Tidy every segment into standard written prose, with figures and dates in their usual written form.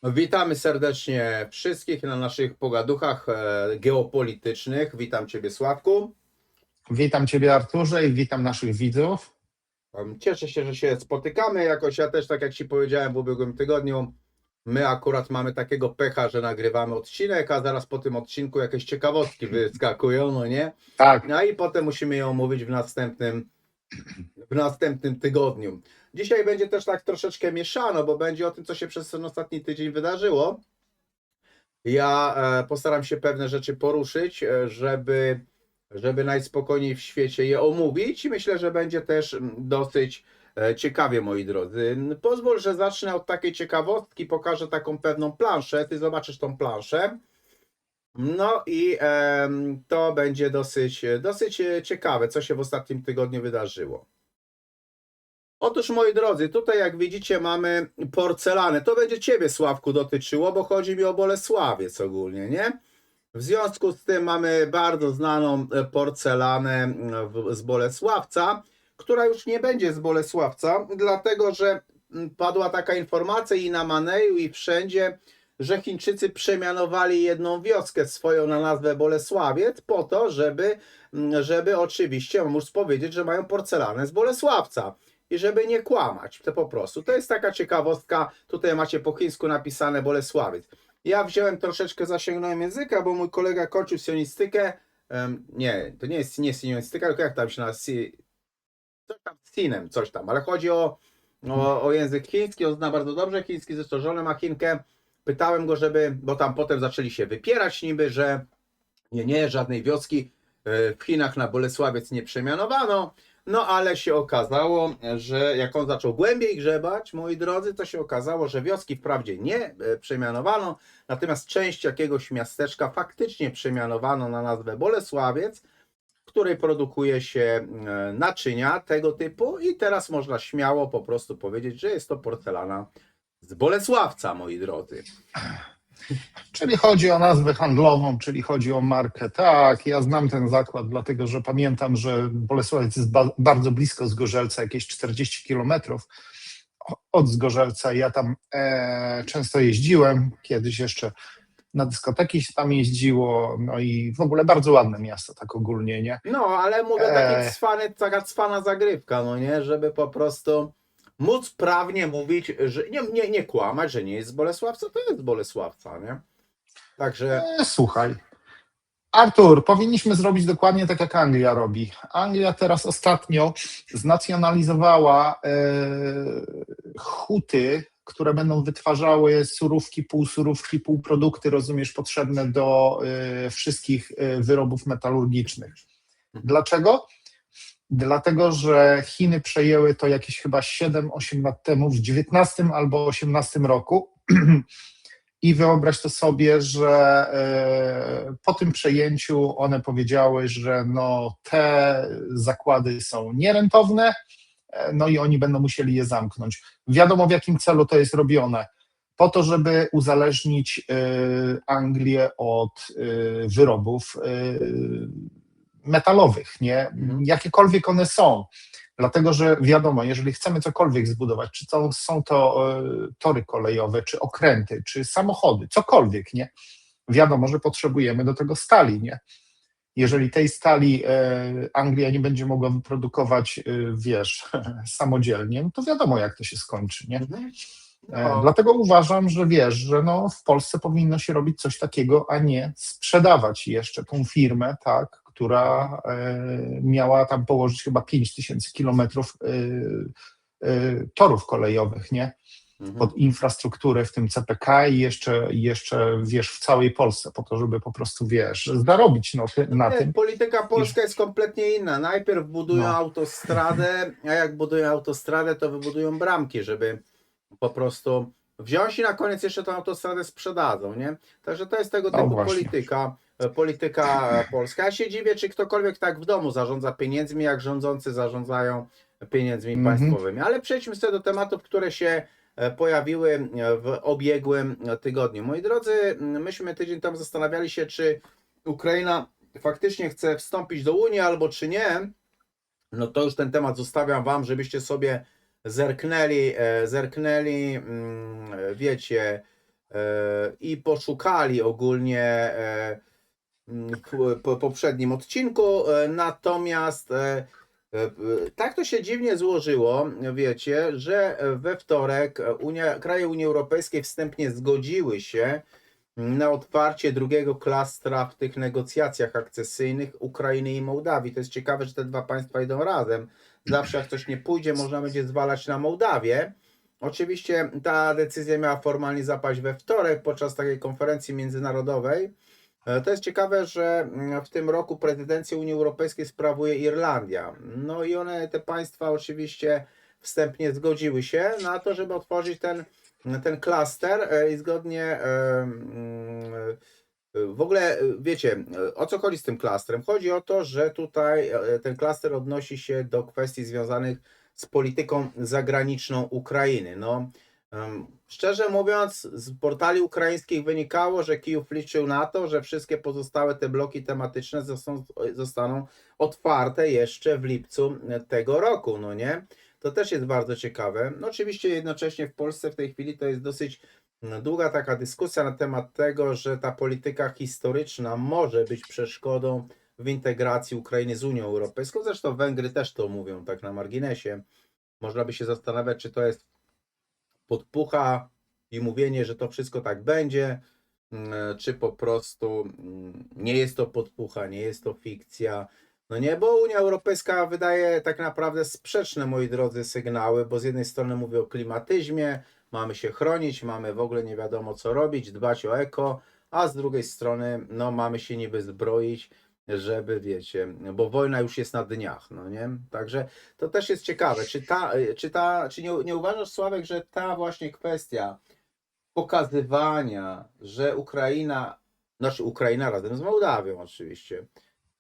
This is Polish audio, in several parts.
Witamy serdecznie wszystkich na naszych pogaduchach geopolitycznych. Witam Ciebie, Sławku. Witam Ciebie, Arturze, i witam naszych widzów. Cieszę się, że się spotykamy. Jakoś ja też, tak jak Ci powiedziałem w ubiegłym tygodniu, my akurat mamy takiego pecha, że nagrywamy odcinek, a zaraz po tym odcinku jakieś ciekawostki wyskakują, no nie? Tak, No i potem musimy ją omówić w następnym tygodniu. Dzisiaj będzie też tak troszeczkę mieszano, bo będzie o tym, co się przez ten ostatni tydzień wydarzyło. Ja postaram się pewne rzeczy poruszyć, żeby najspokojniej w świecie je omówić i myślę, że będzie też dosyć ciekawie, moi drodzy. Pozwól, że zacznę od takiej ciekawostki, pokażę taką pewną planszę, ty zobaczysz tą planszę. No i to będzie dosyć ciekawe, co się w ostatnim tygodniu wydarzyło. Otóż, moi drodzy, tutaj jak widzicie mamy porcelanę. To będzie Ciebie, Sławku, dotyczyło, bo chodzi mi o Bolesławiec ogólnie, nie? W związku z tym mamy bardzo znaną porcelanę z Bolesławca, która już nie będzie z Bolesławca, dlatego że padła taka informacja i na Maneju, i wszędzie, że Chińczycy przemianowali jedną wioskę swoją na nazwę Bolesławiec po to, żeby oczywiście móc powiedzieć, że mają porcelanę z Bolesławca. I żeby nie kłamać, to po prostu. To jest taka ciekawostka. Tutaj macie po chińsku napisane Bolesławiec. Ja wziąłem troszeczkę, zasięgnąłem języka, bo mój kolega kończył sionistykę. Nie, to nie jest sionistyka, tylko jak tam się nazywa? Coś tam z Sinem, coś tam, ale chodzi o język chiński, on zna bardzo dobrze chiński, zresztą żonę ma Chinkę. Pytałem go, bo tam potem zaczęli się wypierać niby, że nie, żadnej wioski w Chinach na Bolesławiec nie przemianowano. No ale się okazało, że jak on zaczął głębiej grzebać, moi drodzy, to się okazało, że wioski wprawdzie nie przemianowano, natomiast część jakiegoś miasteczka faktycznie przemianowano na nazwę Bolesławiec, w której produkuje się naczynia tego typu i teraz można śmiało po prostu powiedzieć, że jest to porcelana z Bolesławca, moi drodzy. czyli chodzi o nazwę handlową, czyli chodzi o markę. Tak, ja znam ten zakład, dlatego że pamiętam, że Bolesławiec jest bardzo blisko Zgorzelca, jakieś 40 kilometrów od Zgorzelca. Ja tam często jeździłem, kiedyś jeszcze na dyskoteki się tam jeździło, no i w ogóle bardzo ładne miasto, tak ogólnie, nie? No, ale mówię taka cwana zagrywka, no nie, żeby po prostu móc prawnie mówić, że nie kłamać, że nie jest z Bolesławca, to jest z Bolesławca, nie? Także Słuchaj, Artur, powinniśmy zrobić dokładnie tak, jak Anglia robi. Anglia teraz ostatnio znacjonalizowała huty, które będą wytwarzały surówki, półprodukty, rozumiesz, potrzebne do wszystkich wyrobów metalurgicznych. Dlaczego? Dlatego, że Chiny przejęły to jakieś chyba 7-8 lat temu, w 19 albo 18 roku. I wyobraź to sobie, że po tym przejęciu one powiedziały, że no, te zakłady są nierentowne, no i oni będą musieli je zamknąć. Wiadomo, w jakim celu to jest robione. Po to, żeby uzależnić Anglię od wyrobów metalowych, nie? Jakiekolwiek one są. Dlatego, że wiadomo, jeżeli chcemy cokolwiek zbudować, czy to są to tory kolejowe, czy okręty, czy samochody, cokolwiek, nie? Wiadomo, że potrzebujemy do tego stali, nie? Jeżeli tej stali Anglia nie będzie mogła wyprodukować, wiesz, samodzielnie, no to wiadomo, jak to się skończy, nie? no, Dlatego uważam, że wiesz, że no w Polsce powinno się robić coś takiego, a nie sprzedawać jeszcze tą firmę, tak, która miała tam położyć chyba 5000 kilometrów torów kolejowych, nie? Pod infrastrukturę, w tym CPK i jeszcze, wiesz, w całej Polsce, po to, żeby po prostu, wiesz, zarobić na tym. polityka polska jest kompletnie inna. Najpierw budują No, autostradę, a jak budują autostradę, to wybudują bramki, żeby po prostu wziąć i na koniec jeszcze tą autostradę sprzedadzą, nie? Także to jest tego no typu właśnie. polityka polska. Ja się dziwię, czy ktokolwiek tak w domu zarządza pieniędzmi, jak rządzący zarządzają pieniędzmi państwowymi. Ale przejdźmy sobie do tematów, które się pojawiły w ubiegłym tygodniu. Moi drodzy, myśmy tydzień temu zastanawiali się, czy Ukraina faktycznie chce wstąpić do Unii albo czy nie. No to już ten temat zostawiam Wam, żebyście sobie zerknęli, wiecie, i poszukali ogólnie po poprzednim odcinku, natomiast tak to się dziwnie złożyło, wiecie, że we wtorek kraje Unii Europejskiej wstępnie zgodziły się na otwarcie drugiego klastra w tych negocjacjach akcesyjnych Ukrainy i Mołdawii. To jest ciekawe, że te dwa państwa idą razem. Zawsze jak coś nie pójdzie, można będzie zwalać na Mołdawię. Oczywiście ta decyzja miała formalnie zapaść we wtorek podczas takiej konferencji międzynarodowej. To jest ciekawe, że w tym roku prezydencję Unii Europejskiej sprawuje Irlandia. No i te państwa oczywiście wstępnie zgodziły się na to, żeby otworzyć ten klaster i zgodnie w ogóle wiecie, o co chodzi z tym klastrem? Chodzi o to, że tutaj ten klaster odnosi się do kwestii związanych z polityką zagraniczną Ukrainy. No, szczerze mówiąc, z portali ukraińskich wynikało, że Kijów liczył na to, że wszystkie pozostałe te bloki tematyczne zostaną otwarte jeszcze w lipcu tego roku, no nie? To też jest bardzo ciekawe. No oczywiście jednocześnie w Polsce w tej chwili to jest dosyć długa taka dyskusja na temat tego, że ta polityka historyczna może być przeszkodą w integracji Ukrainy z Unią Europejską. Zresztą Węgry też to mówią tak na marginesie. Można by się zastanawiać, czy to jest podpucha i mówienie, że to wszystko tak będzie, czy po prostu nie jest to podpucha, nie jest to fikcja. No nie, bo Unia Europejska wydaje tak naprawdę sprzeczne, moi drodzy, sygnały, bo z jednej strony mówi o klimatyzmie, mamy się chronić, mamy w ogóle nie wiadomo co robić, dbać o eko, a z drugiej strony no mamy się niby zbroić, żeby wiecie, bo wojna już jest na dniach, no nie? Także to też jest ciekawe, czy nie uważasz, Sławek, że ta właśnie kwestia pokazywania, że Ukraina razem z Mołdawią oczywiście,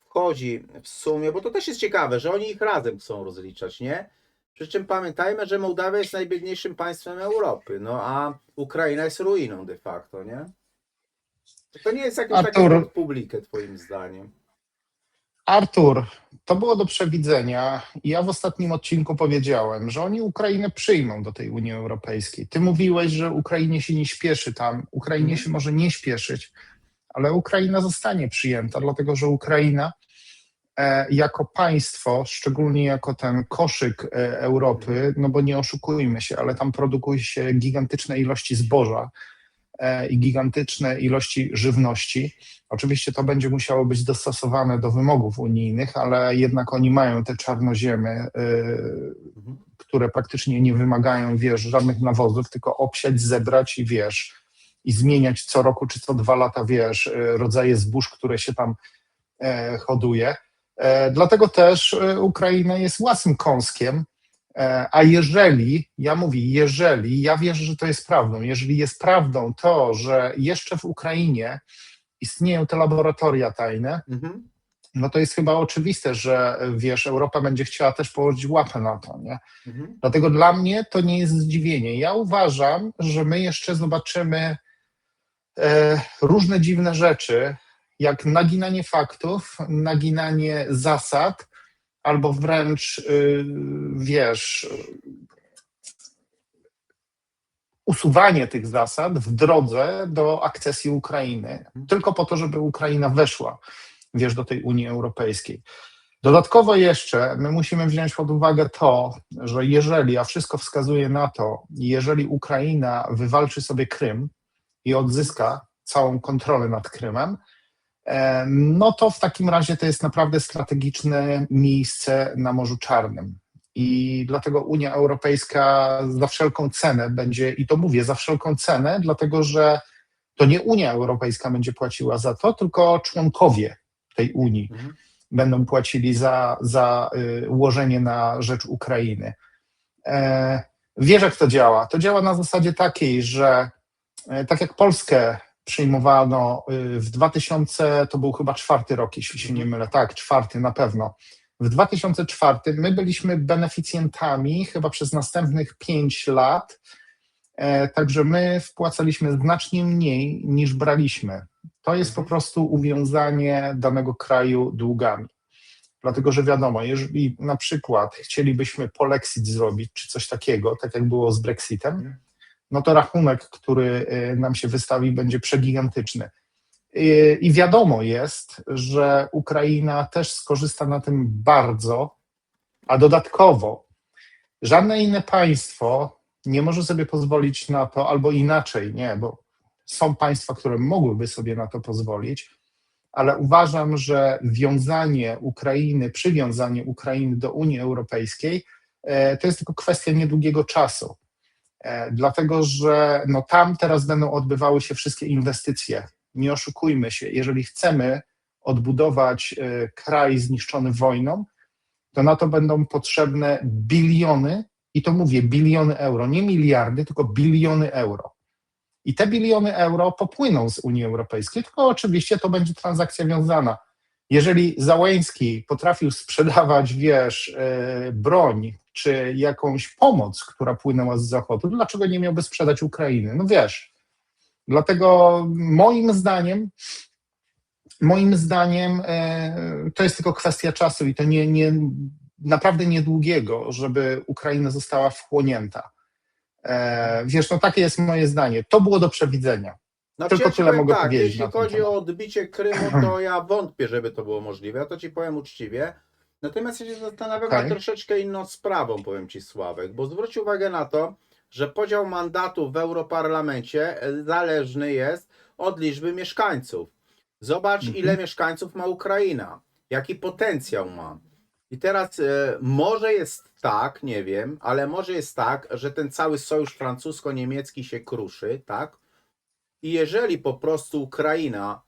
wchodzi w sumie, bo to też jest ciekawe, że oni ich razem chcą rozliczać, nie? Przy czym pamiętajmy, że Mołdawia jest najbiedniejszym państwem Europy, no a Ukraina jest ruiną de facto, nie? To nie jest jakieś takie Artur, publikę, twoim zdaniem. Artur, to było do przewidzenia. Ja w ostatnim odcinku powiedziałem, że oni Ukrainę przyjmą do tej Unii Europejskiej. Ty mówiłeś, że Ukrainie się nie śpieszy tam. Ukrainie się może nie śpieszyć, ale Ukraina zostanie przyjęta, dlatego że Ukraina jako państwo, szczególnie jako ten koszyk Europy, no bo nie oszukujmy się, ale tam produkuje się gigantyczne ilości zboża i gigantyczne ilości żywności. Oczywiście to będzie musiało być dostosowane do wymogów unijnych, ale jednak oni mają te czarnoziemy, które praktycznie nie wymagają, wiesz, żadnych nawozów, tylko obsiać, zebrać i wiesz, i zmieniać co roku czy co 2 lata, wiesz, rodzaje zbóż, które się tam hoduje. Dlatego też Ukraina jest łasym kąskiem, a jeżeli, ja wierzę, że to jest prawdą, jeżeli jest prawdą to, że jeszcze w Ukrainie istnieją te laboratoria tajne, no to jest chyba oczywiste, że wiesz, Europa będzie chciała też położyć łapę na to, nie? Dlatego dla mnie to nie jest zdziwienie. Ja uważam, że my jeszcze zobaczymy różne dziwne rzeczy, jak naginanie faktów, naginanie zasad, albo wręcz, wiesz, usuwanie tych zasad w drodze do akcesji Ukrainy, tylko po to, żeby Ukraina weszła, wiesz, do tej Unii Europejskiej. Dodatkowo jeszcze my musimy wziąć pod uwagę to, że jeżeli, a wszystko wskazuje na to, jeżeli Ukraina wywalczy sobie Krym i odzyska całą kontrolę nad Krymem, no to w takim razie to jest naprawdę strategiczne miejsce na Morzu Czarnym. I dlatego Unia Europejska za wszelką cenę będzie, i to mówię, za wszelką cenę, dlatego że to nie Unia Europejska będzie płaciła za to, tylko członkowie tej Unii będą płacili za ułożenie na rzecz Ukrainy. Wiesz, jak to działa? To działa na zasadzie takiej, że tak jak Polskę przyjmowano w 2000, to był chyba 4. rok, jeśli się nie mylę, tak, 4. na pewno. W 2004 my byliśmy beneficjentami chyba przez następnych 5 lat, także my wpłacaliśmy znacznie mniej niż braliśmy. To jest po prostu uwiązanie danego kraju długami. Dlatego, że wiadomo, jeżeli na przykład chcielibyśmy polexit zrobić, czy coś takiego, tak jak było z Brexitem, no to rachunek, który nam się wystawi, będzie przegigantyczny. I wiadomo jest, że Ukraina też skorzysta na tym bardzo, a dodatkowo żadne inne państwo nie może sobie pozwolić na to, albo inaczej, nie, bo są państwa, które mogłyby sobie na to pozwolić, ale uważam, że przywiązanie Ukrainy do Unii Europejskiej to jest tylko kwestia niedługiego czasu. Dlatego, że no tam teraz będą odbywały się wszystkie inwestycje. Nie oszukujmy się, jeżeli chcemy odbudować kraj zniszczony wojną, to na to będą potrzebne biliony, i to mówię biliony euro, nie miliardy, tylko biliony euro. I te biliony euro popłyną z Unii Europejskiej, tylko oczywiście to będzie transakcja wiązana. Jeżeli Załęski potrafił sprzedawać, broń czy jakąś pomoc, która płynęła z Zachodu, dlaczego nie miałby sprzedać Ukrainy? No wiesz, dlatego moim zdaniem to jest tylko kwestia czasu i to naprawdę niedługiego, żeby Ukraina została wchłonięta. No takie jest moje zdanie. To było do przewidzenia. No Tylko tyle mogę powiedzieć. Jeśli chodzi o odbicie Krymu, to ja wątpię, żeby to było możliwe. Ja to ci powiem uczciwie. Natomiast ja się zastanawiam nad troszeczkę inną sprawą, powiem ci, Sławek, bo zwróć uwagę na to, że podział mandatów w Europarlamencie zależny jest od liczby mieszkańców. Zobacz, ile mieszkańców ma Ukraina, jaki potencjał ma. I teraz może jest tak, nie wiem, ale może jest tak, że ten cały sojusz francusko-niemiecki się kruszy, tak? I jeżeli po prostu Ukraina,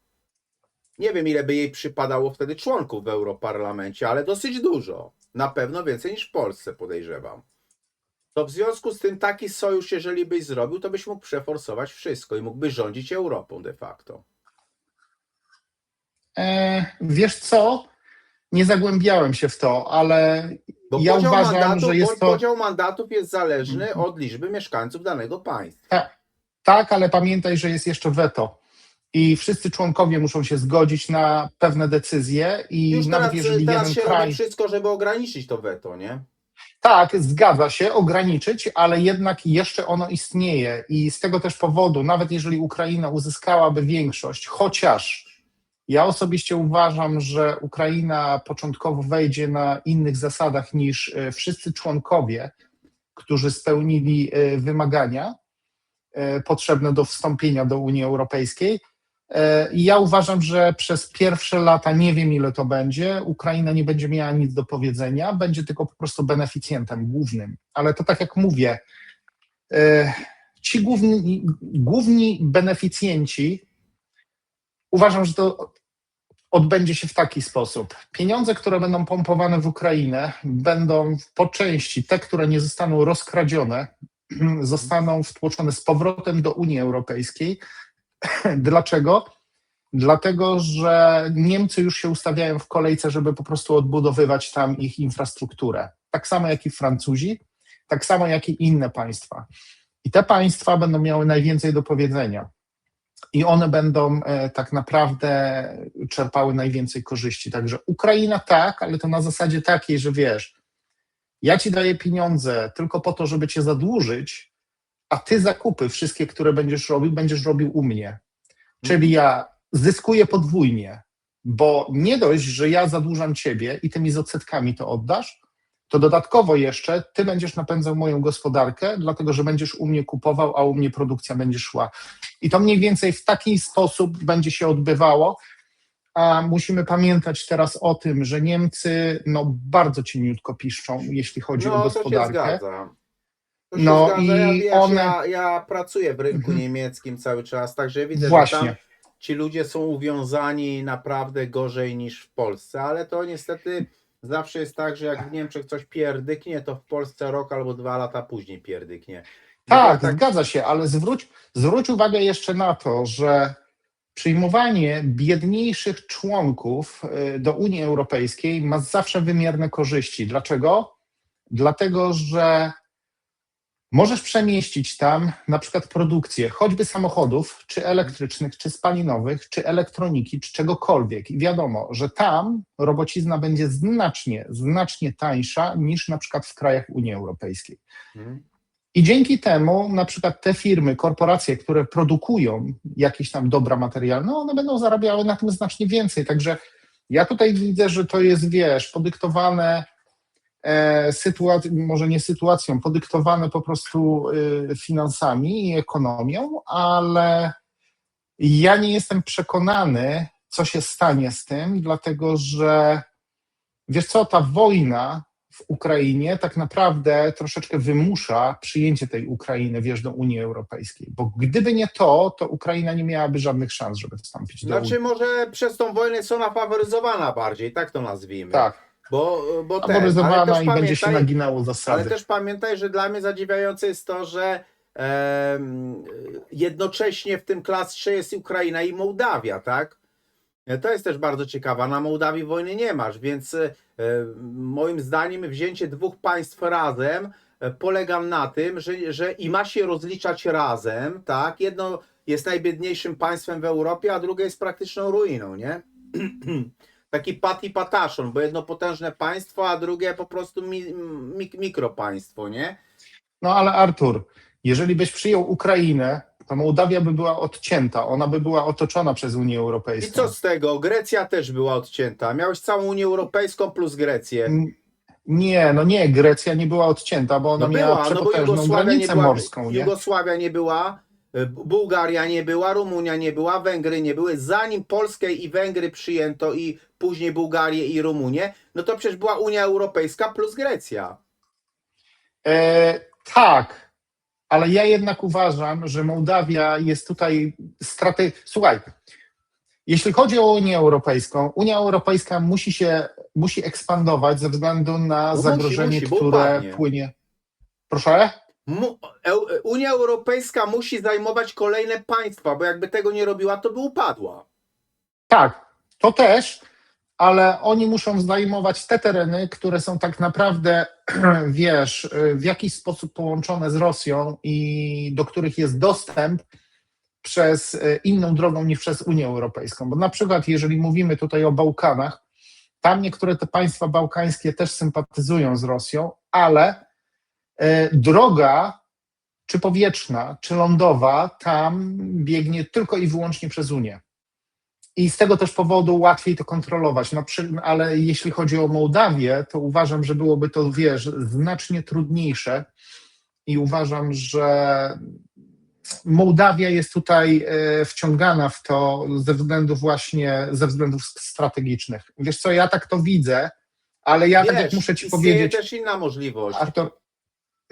nie wiem ile by jej przypadało wtedy członków w Europarlamencie, ale dosyć dużo, na pewno więcej niż w Polsce, podejrzewam, to w związku z tym taki sojusz, jeżeli byś zrobił, to byś mógł przeforsować wszystko i mógłby rządzić Europą de facto. Wiesz co? Nie zagłębiałem się w to, ale Bo ja uważam, że jest to... Podział mandatów jest zależny od liczby mieszkańców danego państwa. Tak, ale pamiętaj, że jest jeszcze weto i wszyscy członkowie muszą się zgodzić na pewne decyzje i już nawet jeżeli teraz jeden się kraj... robi wszystko, żeby ograniczyć to weto, nie? Tak, zgadza się, ograniczyć, ale jednak jeszcze ono istnieje i z tego też powodu, nawet jeżeli Ukraina uzyskałaby większość, chociaż ja osobiście uważam, że Ukraina początkowo wejdzie na innych zasadach niż wszyscy członkowie, którzy spełnili wymagania potrzebne do wstąpienia do Unii Europejskiej. I ja uważam, że przez pierwsze lata, nie wiem ile to będzie, Ukraina nie będzie miała nic do powiedzenia, będzie tylko po prostu beneficjentem głównym. Ale to tak jak mówię, ci główni beneficjenci, uważam, że to odbędzie się w taki sposób. Pieniądze, które będą pompowane w Ukrainę, będą po części te, które nie zostaną rozkradzione, zostaną wtłoczone z powrotem do Unii Europejskiej. Dlaczego? Dlatego, że Niemcy już się ustawiają w kolejce, żeby po prostu odbudowywać tam ich infrastrukturę. Tak samo jak i Francuzi, tak samo jak i inne państwa. I te państwa będą miały najwięcej do powiedzenia. I one będą tak naprawdę czerpały najwięcej korzyści. Także Ukraina tak, ale to na zasadzie takiej, że wiesz, ja ci daję pieniądze tylko po to, żeby cię zadłużyć, a ty zakupy wszystkie, które będziesz robił u mnie. Czyli ja zyskuję podwójnie, bo nie dość, że ja zadłużam ciebie i ty mi z odsetkami to oddasz, to dodatkowo jeszcze ty będziesz napędzał moją gospodarkę, dlatego że będziesz u mnie kupował, a u mnie produkcja będzie szła. I to mniej więcej w taki sposób będzie się odbywało, a musimy pamiętać teraz o tym, że Niemcy bardzo cieniutko piszczą, jeśli chodzi o gospodarkę. To się zgadza. Ja pracuję w rynku niemieckim cały czas, także widzę, że tam ci ludzie są uwiązani naprawdę gorzej niż w Polsce, ale to niestety zawsze jest tak, że jak w Niemczech coś pierdyknie, to w Polsce rok albo 2 lata później pierdyknie. Tak, zgadza się, ale zwróć uwagę jeszcze na to, że przyjmowanie biedniejszych członków do Unii Europejskiej ma zawsze wymierne korzyści. Dlaczego? Dlatego, że możesz przemieścić tam na przykład produkcję choćby samochodów, czy elektrycznych, czy spalinowych, czy elektroniki, czy czegokolwiek. I wiadomo, że tam robocizna będzie znacznie tańsza niż na przykład w krajach Unii Europejskiej. I dzięki temu na przykład te firmy, korporacje, które produkują jakieś tam dobra materialne, one będą zarabiały na tym znacznie więcej. Także ja tutaj widzę, że to jest, wiesz, podyktowane sytuacją, może nie sytuacją, podyktowane po prostu finansami i ekonomią, ale ja nie jestem przekonany, co się stanie z tym, dlatego że wiesz co, ta wojna w Ukrainie tak naprawdę troszeczkę wymusza przyjęcie tej Ukrainy, wiesz, do Unii Europejskiej, bo gdyby nie to, to Ukraina nie miałaby żadnych szans, żeby wstąpić do Unii. Znaczy może przez tą wojnę jest ona faworyzowana bardziej, tak to nazwijmy. Tak, Bo faworyzowana i będzie się naginało zasady. Ale też pamiętaj, że dla mnie zadziwiające jest to, że jednocześnie w tym klastrze jest Ukraina i Mołdawia, tak? To jest też bardzo ciekawe. Na Mołdawii wojny nie masz, więc moim zdaniem wzięcie dwóch państw razem polega na tym, że i ma się rozliczać razem, tak? Jedno jest najbiedniejszym państwem w Europie, a drugie jest praktyczną ruiną, nie? Taki pat i pataszon, bo jedno potężne państwo, a drugie po prostu mikropaństwo, nie? No ale Artur, jeżeli byś przyjął Ukrainę, to Mołdawia by była odcięta, ona by była otoczona przez Unię I Europejską. co z tego? Grecja też była odcięta. Miałeś całą Unię Europejską plus Grecję. Nie, no nie, Grecja nie była odcięta, bo ona miała przepotężną granicę morską. Nie? Jugosławia nie była, Bułgaria nie była, Rumunia nie była, Węgry nie były. Zanim Polskę i Węgry przyjęto i później Bułgarię i Rumunię, no to przecież była Unia Europejska plus Grecja. Tak, ale ja jednak uważam, że Mołdawia jest tutaj Słuchaj, jeśli chodzi o Unię Europejską, Unia Europejska musi ekspandować ze względu na zagrożenie, które upadnie. płynie. Proszę? Unia Europejska musi zajmować kolejne państwa, bo jakby tego nie robiła, to by upadła. Tak, to też, ale oni muszą zajmować te tereny, które są tak naprawdę, wiesz, w jakiś sposób połączone z Rosją i do których jest dostęp przez inną drogą niż przez Unię Europejską. Bo na przykład, jeżeli mówimy tutaj o Bałkanach, tam niektóre te państwa bałkańskie też sympatyzują z Rosją, ale droga, czy powietrzna, czy lądowa, tam biegnie tylko i wyłącznie przez Unię. I z tego też powodu łatwiej to kontrolować. Ale jeśli chodzi o Mołdawię, to uważam, że byłoby to, wiesz, znacznie trudniejsze i uważam, że Mołdawia jest tutaj wciągana w to ze względów strategicznych. Wiesz co, ja tak to widzę, ale ja tak jak muszę ci powiedzieć... też inna możliwość. Artur,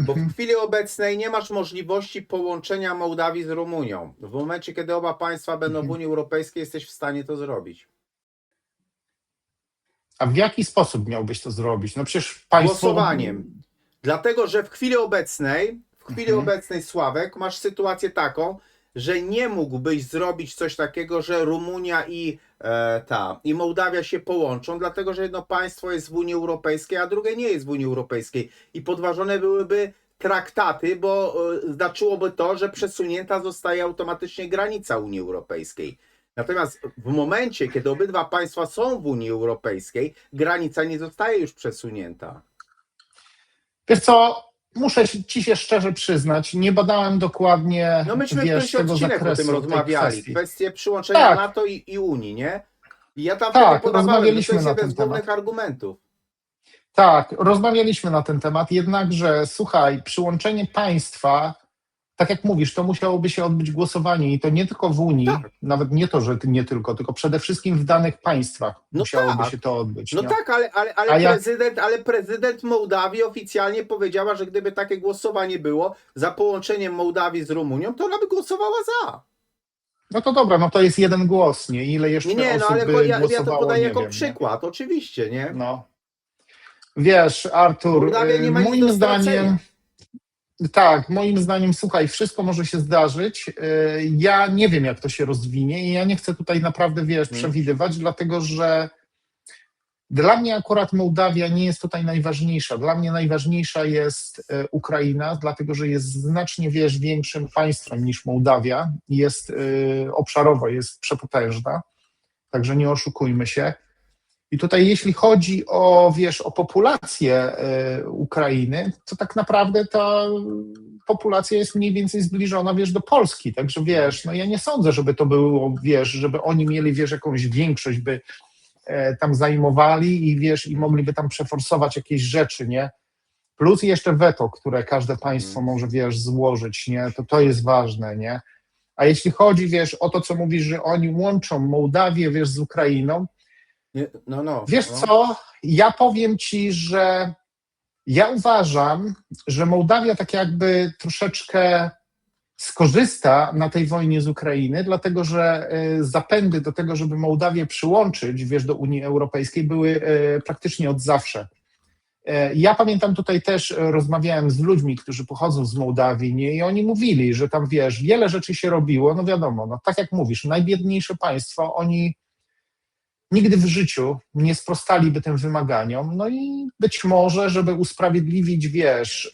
bo w chwili obecnej nie masz możliwości połączenia Mołdawii z Rumunią. W momencie, kiedy oba państwa będą w Unii Europejskiej, jesteś w stanie to zrobić. A w jaki sposób miałbyś to zrobić? No przecież państwo... Głosowaniem. Dlatego, że w chwili obecnej, Sławek, masz sytuację taką, że nie mógłbyś zrobić coś takiego, że Rumunia i Mołdawia się połączą, dlatego że jedno państwo jest w Unii Europejskiej, a drugie nie jest w Unii Europejskiej. I podważone byłyby traktaty, bo znaczyłoby to, że przesunięta zostaje automatycznie granica Unii Europejskiej. Natomiast w momencie, kiedy obydwa państwa są w Unii Europejskiej, granica nie zostaje już przesunięta. Wiesz co, muszę ci się szczerze przyznać, nie badałem dokładnie, no myśmy wiesz, tego odcinek zakresu, o tym rozmawiali, kwestii. kwestie przyłączenia Tak. NATO i Unii, nie? I ja tam Tak, podawałem, rozmawialiśmy że to jest na jeden ten z głównych temat. argumentów. Tak, rozmawialiśmy na ten temat, jednakże słuchaj, przyłączenie państwa, tak jak mówisz, to musiałoby się odbyć głosowanie i to nie tylko w Unii, Tak. nawet nie to, że nie tylko przede wszystkim w danych państwach musiałoby się to odbyć. No nie? tak, ale prezydent Mołdawii oficjalnie powiedziała, że gdyby takie głosowanie było za połączeniem Mołdawii z Rumunią, to ona by głosowała za. No to dobra, no to jest jeden głos, nie? Ile jeszcze osób ale by ja głosowało, to podaję nie jako wiem, przykład, oczywiście, nie? No. Wiesz, Artur, Mołdawia nie ma nic moim do zdaniem, stracenia. tak, moim zdaniem, słuchaj, wszystko może się zdarzyć. Ja nie wiem, jak to się rozwinie i ja nie chcę tutaj naprawdę, wiesz, przewidywać, dlatego że dla mnie akurat Mołdawia nie jest tutaj najważniejsza. Dla mnie najważniejsza jest Ukraina, dlatego że jest znacznie, wiesz, większym państwem niż Mołdawia. Jest obszarowo, jest przepotężna, także nie oszukujmy się. I tutaj jeśli chodzi o, wiesz, o populację Ukrainy, to tak naprawdę ta populacja jest mniej więcej zbliżona, wiesz, do Polski. Także wiesz, no ja nie sądzę, żeby to było, wiesz, żeby oni mieli, wiesz, jakąś większość, by tam zajmowali i wiesz, i mogliby tam przeforsować jakieś rzeczy, nie? Plus jeszcze weto, które każde państwo może, wiesz, złożyć, nie? To jest ważne, nie? A jeśli chodzi, wiesz, o to, co mówisz, że oni łączą Mołdawię, wiesz, z Ukrainą, wiesz co, ja powiem ci, że ja uważam, że Mołdawia tak jakby troszeczkę skorzysta na tej wojnie z Ukrainy, dlatego że zapędy do tego, żeby Mołdawię przyłączyć, wiesz, do Unii Europejskiej, były praktycznie od zawsze. Ja pamiętam, tutaj też rozmawiałem z ludźmi, którzy pochodzą z Mołdawii, nie? I oni mówili, że tam, wiesz, wiele rzeczy się robiło, no wiadomo, no tak jak mówisz, najbiedniejsze państwo, oni nigdy w życiu nie sprostaliby tym wymaganiom, no i być może, żeby usprawiedliwić, wiesz,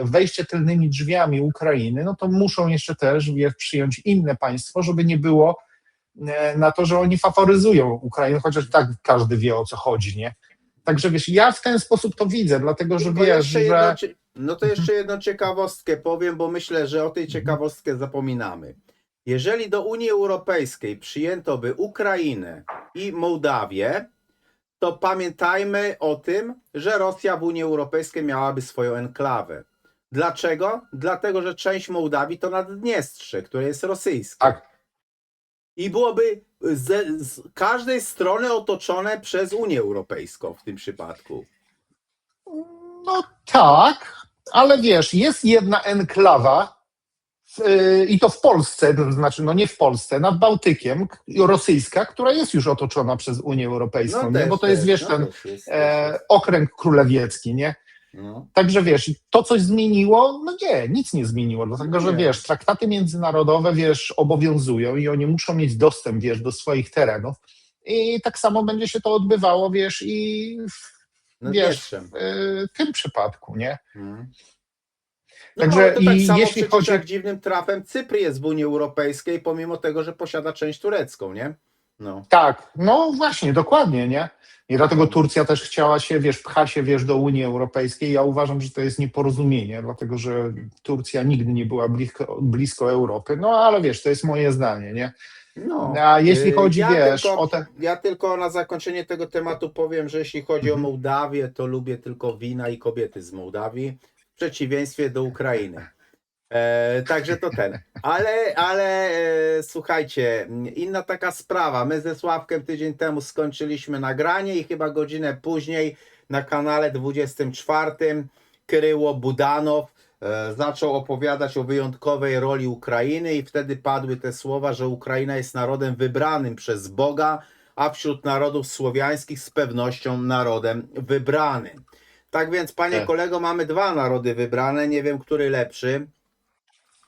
wejście tylnymi drzwiami Ukrainy, no to muszą jeszcze też, wiesz, przyjąć inne państwo, żeby nie było na to, że oni faworyzują Ukrainę, chociaż tak każdy wie, o co chodzi, nie? Także wiesz, ja w ten sposób to widzę, dlatego że wiesz, że... No to jeszcze jedną ciekawostkę powiem, bo myślę, że o tej ciekawostce zapominamy. Jeżeli do Unii Europejskiej przyjęto by Ukrainę i Mołdawię, to pamiętajmy o tym, że Rosja w Unii Europejskiej miałaby swoją enklawę. Dlaczego? Dlatego, że część Mołdawii to Naddniestrze, które jest rosyjskie. Tak. I byłoby z każdej strony otoczone przez Unię Europejską w tym przypadku. No tak, ale wiesz, jest jedna enklawa i to w Polsce, to znaczy no nie w Polsce, nad Bałtykiem, rosyjska, która jest już otoczona przez Unię Europejską, No nie? też, Bo to jest, wiesz, no ten jest. okręg królewiecki, nie? No. Także wiesz, to coś zmieniło? No nie, nic nie zmieniło, dlatego że wiesz, traktaty międzynarodowe, wiesz, obowiązują i oni muszą mieć dostęp, wiesz, do swoich terenów i tak samo będzie się to odbywało, wiesz, i wiesz, w tym przypadku, nie? No, także to tak i samo jeśli chodzi... jak dziwnym trafem Cypr jest w Unii Europejskiej, pomimo tego, że posiada część turecką, nie? No. Tak, no właśnie, dokładnie, nie? I dlatego Turcja też chciała się, wiesz, pcha się, wiesz, do Unii Europejskiej. Ja uważam, że to jest nieporozumienie, dlatego że Turcja nigdy nie była blisko Europy, no ale wiesz, to jest moje zdanie, nie? No. A jeśli chodzi, wiesz, o te... Ja tylko na zakończenie tego tematu powiem, że jeśli chodzi o Mołdawię, to lubię tylko wina i kobiety z Mołdawii, w przeciwieństwie do Ukrainy. Także to ten. Ale słuchajcie, inna taka sprawa. My ze Sławkiem tydzień temu skończyliśmy nagranie i chyba godzinę później na kanale 24 Kryło Budanow zaczął opowiadać o wyjątkowej roli Ukrainy i wtedy padły te słowa, że Ukraina jest narodem wybranym przez Boga, a wśród narodów słowiańskich z pewnością narodem wybranym. Tak więc, panie kolego, mamy dwa narody wybrane, nie wiem, który lepszy.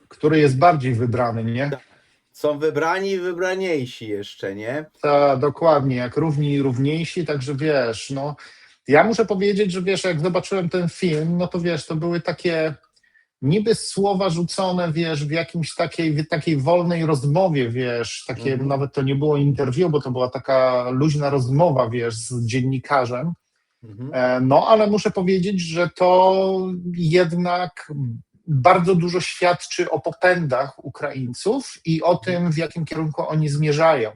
Który jest bardziej wybrany, nie? Są wybrani i wybraniejsi jeszcze, nie? Tak, dokładnie, jak równi i równiejsi, także wiesz, no, ja muszę powiedzieć, że wiesz, jak zobaczyłem ten film, no to wiesz, to były takie niby słowa rzucone, wiesz, w jakimś takiej wolnej rozmowie, wiesz, takie, nawet to nie było interview, bo to była taka luźna rozmowa, wiesz, z dziennikarzem, no, ale muszę powiedzieć, że to jednak bardzo dużo świadczy o popędach Ukraińców i o tym, w jakim kierunku oni zmierzają.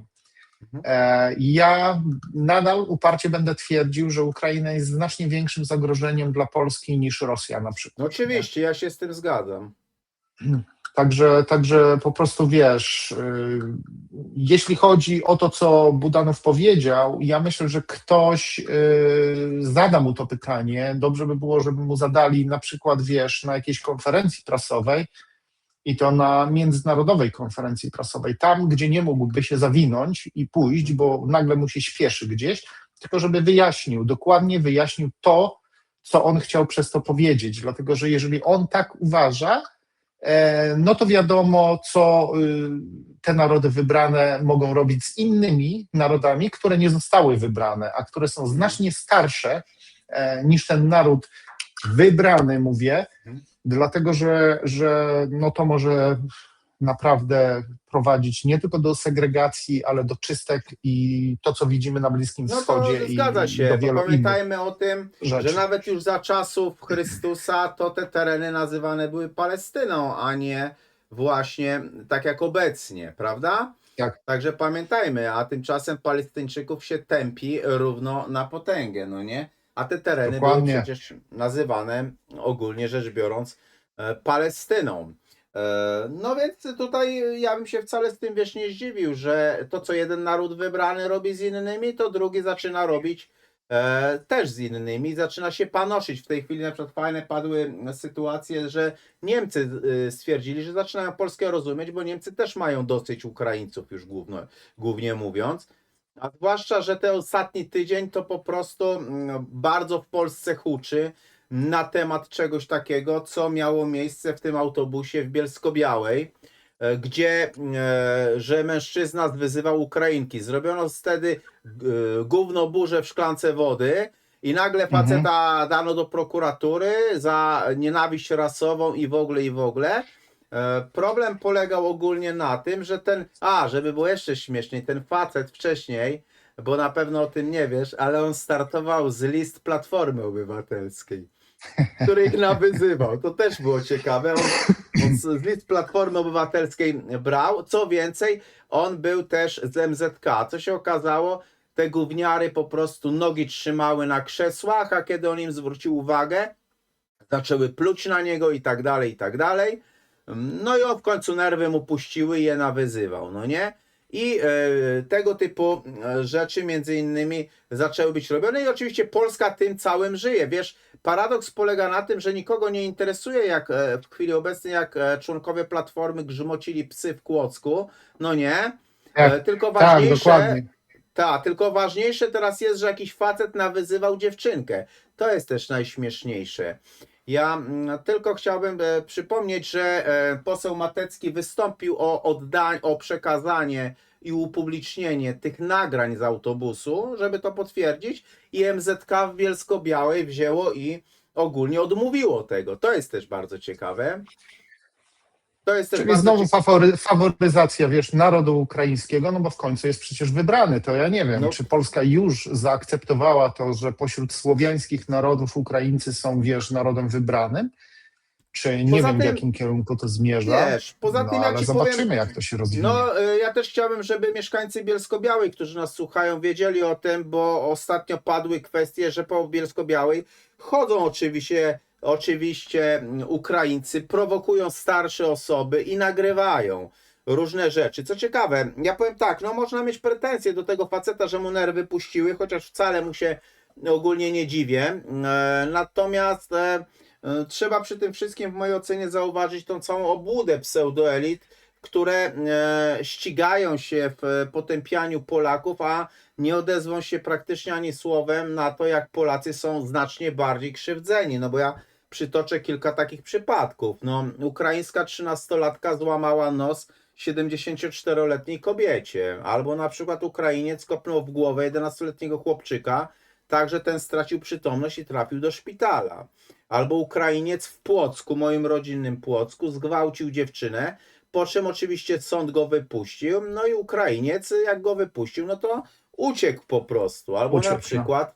Ja nadal uparcie będę twierdził, że Ukraina jest znacznie większym zagrożeniem dla Polski niż Rosja na przykład. No oczywiście, ja się z tym zgadzam. Także po prostu wiesz, jeśli chodzi o to, co Budanow powiedział, ja myślę, że ktoś zada mu to pytanie. Dobrze by było, żeby mu zadali na przykład, wiesz, na jakiejś konferencji prasowej i to na międzynarodowej konferencji prasowej, tam, gdzie nie mógłby się zawinąć i pójść, bo nagle mu się śpieszy gdzieś, tylko żeby dokładnie wyjaśnił to, co on chciał przez to powiedzieć, dlatego że jeżeli on tak uważa, no to wiadomo, co te narody wybrane mogą robić z innymi narodami, które nie zostały wybrane, a które są znacznie starsze niż ten naród wybrany, mówię, dlatego że no to może naprawdę prowadzić nie tylko do segregacji, ale do czystek i to, co widzimy na Bliskim No to Wschodzie zgadza i do się, bo wielu innych pamiętajmy o tym, że rzeczy. nawet już za czasów Chrystusa to te tereny nazywane były Palestyną, a nie właśnie tak jak obecnie, prawda? Jak Także pamiętajmy, a tymczasem Palestyńczyków się tępi równo na potęgę, no nie? A te tereny były dokładnie. przecież nazywane ogólnie rzecz biorąc Palestyną. No więc tutaj ja bym się wcale z tym, wiesz, nie zdziwił, że to co jeden naród wybrany robi z innymi, to drugi zaczyna robić też z innymi, zaczyna się panoszyć. W tej chwili na przykład fajne padły sytuacje, że Niemcy stwierdzili, że zaczynają Polskę rozumieć, bo Niemcy też mają dosyć Ukraińców już głównie mówiąc. A zwłaszcza, że ten ostatni tydzień to po prostu bardzo w Polsce huczy na temat czegoś takiego, co miało miejsce w tym autobusie w Bielsko-Białej, gdzie że mężczyzna wyzywał Ukrainki. Zrobiono wtedy gówno burzę w szklance wody i nagle Mhm. faceta dano do prokuratury za nienawiść rasową i w ogóle, i w ogóle. Problem polegał ogólnie na tym, że żeby było jeszcze śmieszniej, ten facet wcześniej, bo na pewno o tym nie wiesz, ale on startował z list Platformy Obywatelskiej, który ich nawyzywał. To też było ciekawe. On z list Platformy Obywatelskiej brał. Co więcej, on był też z MZK. Co się okazało, te gówniary po prostu nogi trzymały na krzesłach, a kiedy on im zwrócił uwagę, zaczęły pluć na niego i tak dalej, i tak dalej. No i on w końcu nerwy mu puściły i je nawyzywał, no nie? I tego typu rzeczy między innymi zaczęły być robione i oczywiście Polska tym całym żyje. Wiesz, paradoks polega na tym, że nikogo nie interesuje jak w chwili obecnej, jak członkowie Platformy grzmocili psy w Kłodzku, no nie? Tak, Tylko tak, ważniejsze, dokładnie. tylko ważniejsze teraz jest, że jakiś facet nawyzywał dziewczynkę. To jest też najśmieszniejsze. Ja tylko chciałbym przypomnieć, że poseł Matecki wystąpił o przekazanie i upublicznienie tych nagrań z autobusu, żeby to potwierdzić, i MZK w Bielsko-Białej wzięło i ogólnie odmówiło tego. To jest też bardzo ciekawe. To jest też Czyli bardzo znowu ciekawe. faworyzacja, wiesz, narodu ukraińskiego, no bo w końcu jest przecież wybrany. To ja nie wiem, No, czy Polska już zaakceptowała to, że pośród słowiańskich narodów Ukraińcy są, wiesz, narodem wybranym, czy nie poza wiem, w tym, jakim kierunku to zmierza, wiesz, poza no tym ja ale ci powiem, zobaczymy, jak to się rozwinie. no, ja też chciałbym, żeby mieszkańcy Bielsko-Białej, którzy nas słuchają, wiedzieli o tym, bo ostatnio padły kwestie, że po Bielsko-Białej chodzą oczywiście Ukraińcy, prowokują starsze osoby i nagrywają różne rzeczy. Co ciekawe, ja powiem tak, no można mieć pretensje do tego faceta, że mu nerwy puściły, chociaż wcale mu się ogólnie nie dziwię. Natomiast trzeba przy tym wszystkim w mojej ocenie zauważyć tą całą obłudę pseudoelit, które ścigają się w potępianiu Polaków, a nie odezwą się praktycznie ani słowem na to, jak Polacy są znacznie bardziej krzywdzeni. No bo ja przytoczę kilka takich przypadków. No, ukraińska 13-latka złamała nos 74-letniej kobiecie, albo na przykład Ukrainiec kopnął w głowę 11-letniego chłopczyka, tak że ten stracił przytomność i trafił do szpitala. Albo Ukrainiec w Płocku, moim rodzinnym Płocku, zgwałcił dziewczynę, po czym oczywiście sąd go wypuścił, no i Ukrainiec, jak go wypuścił, no to uciekł po prostu. Albo na Uciekł, no. przykład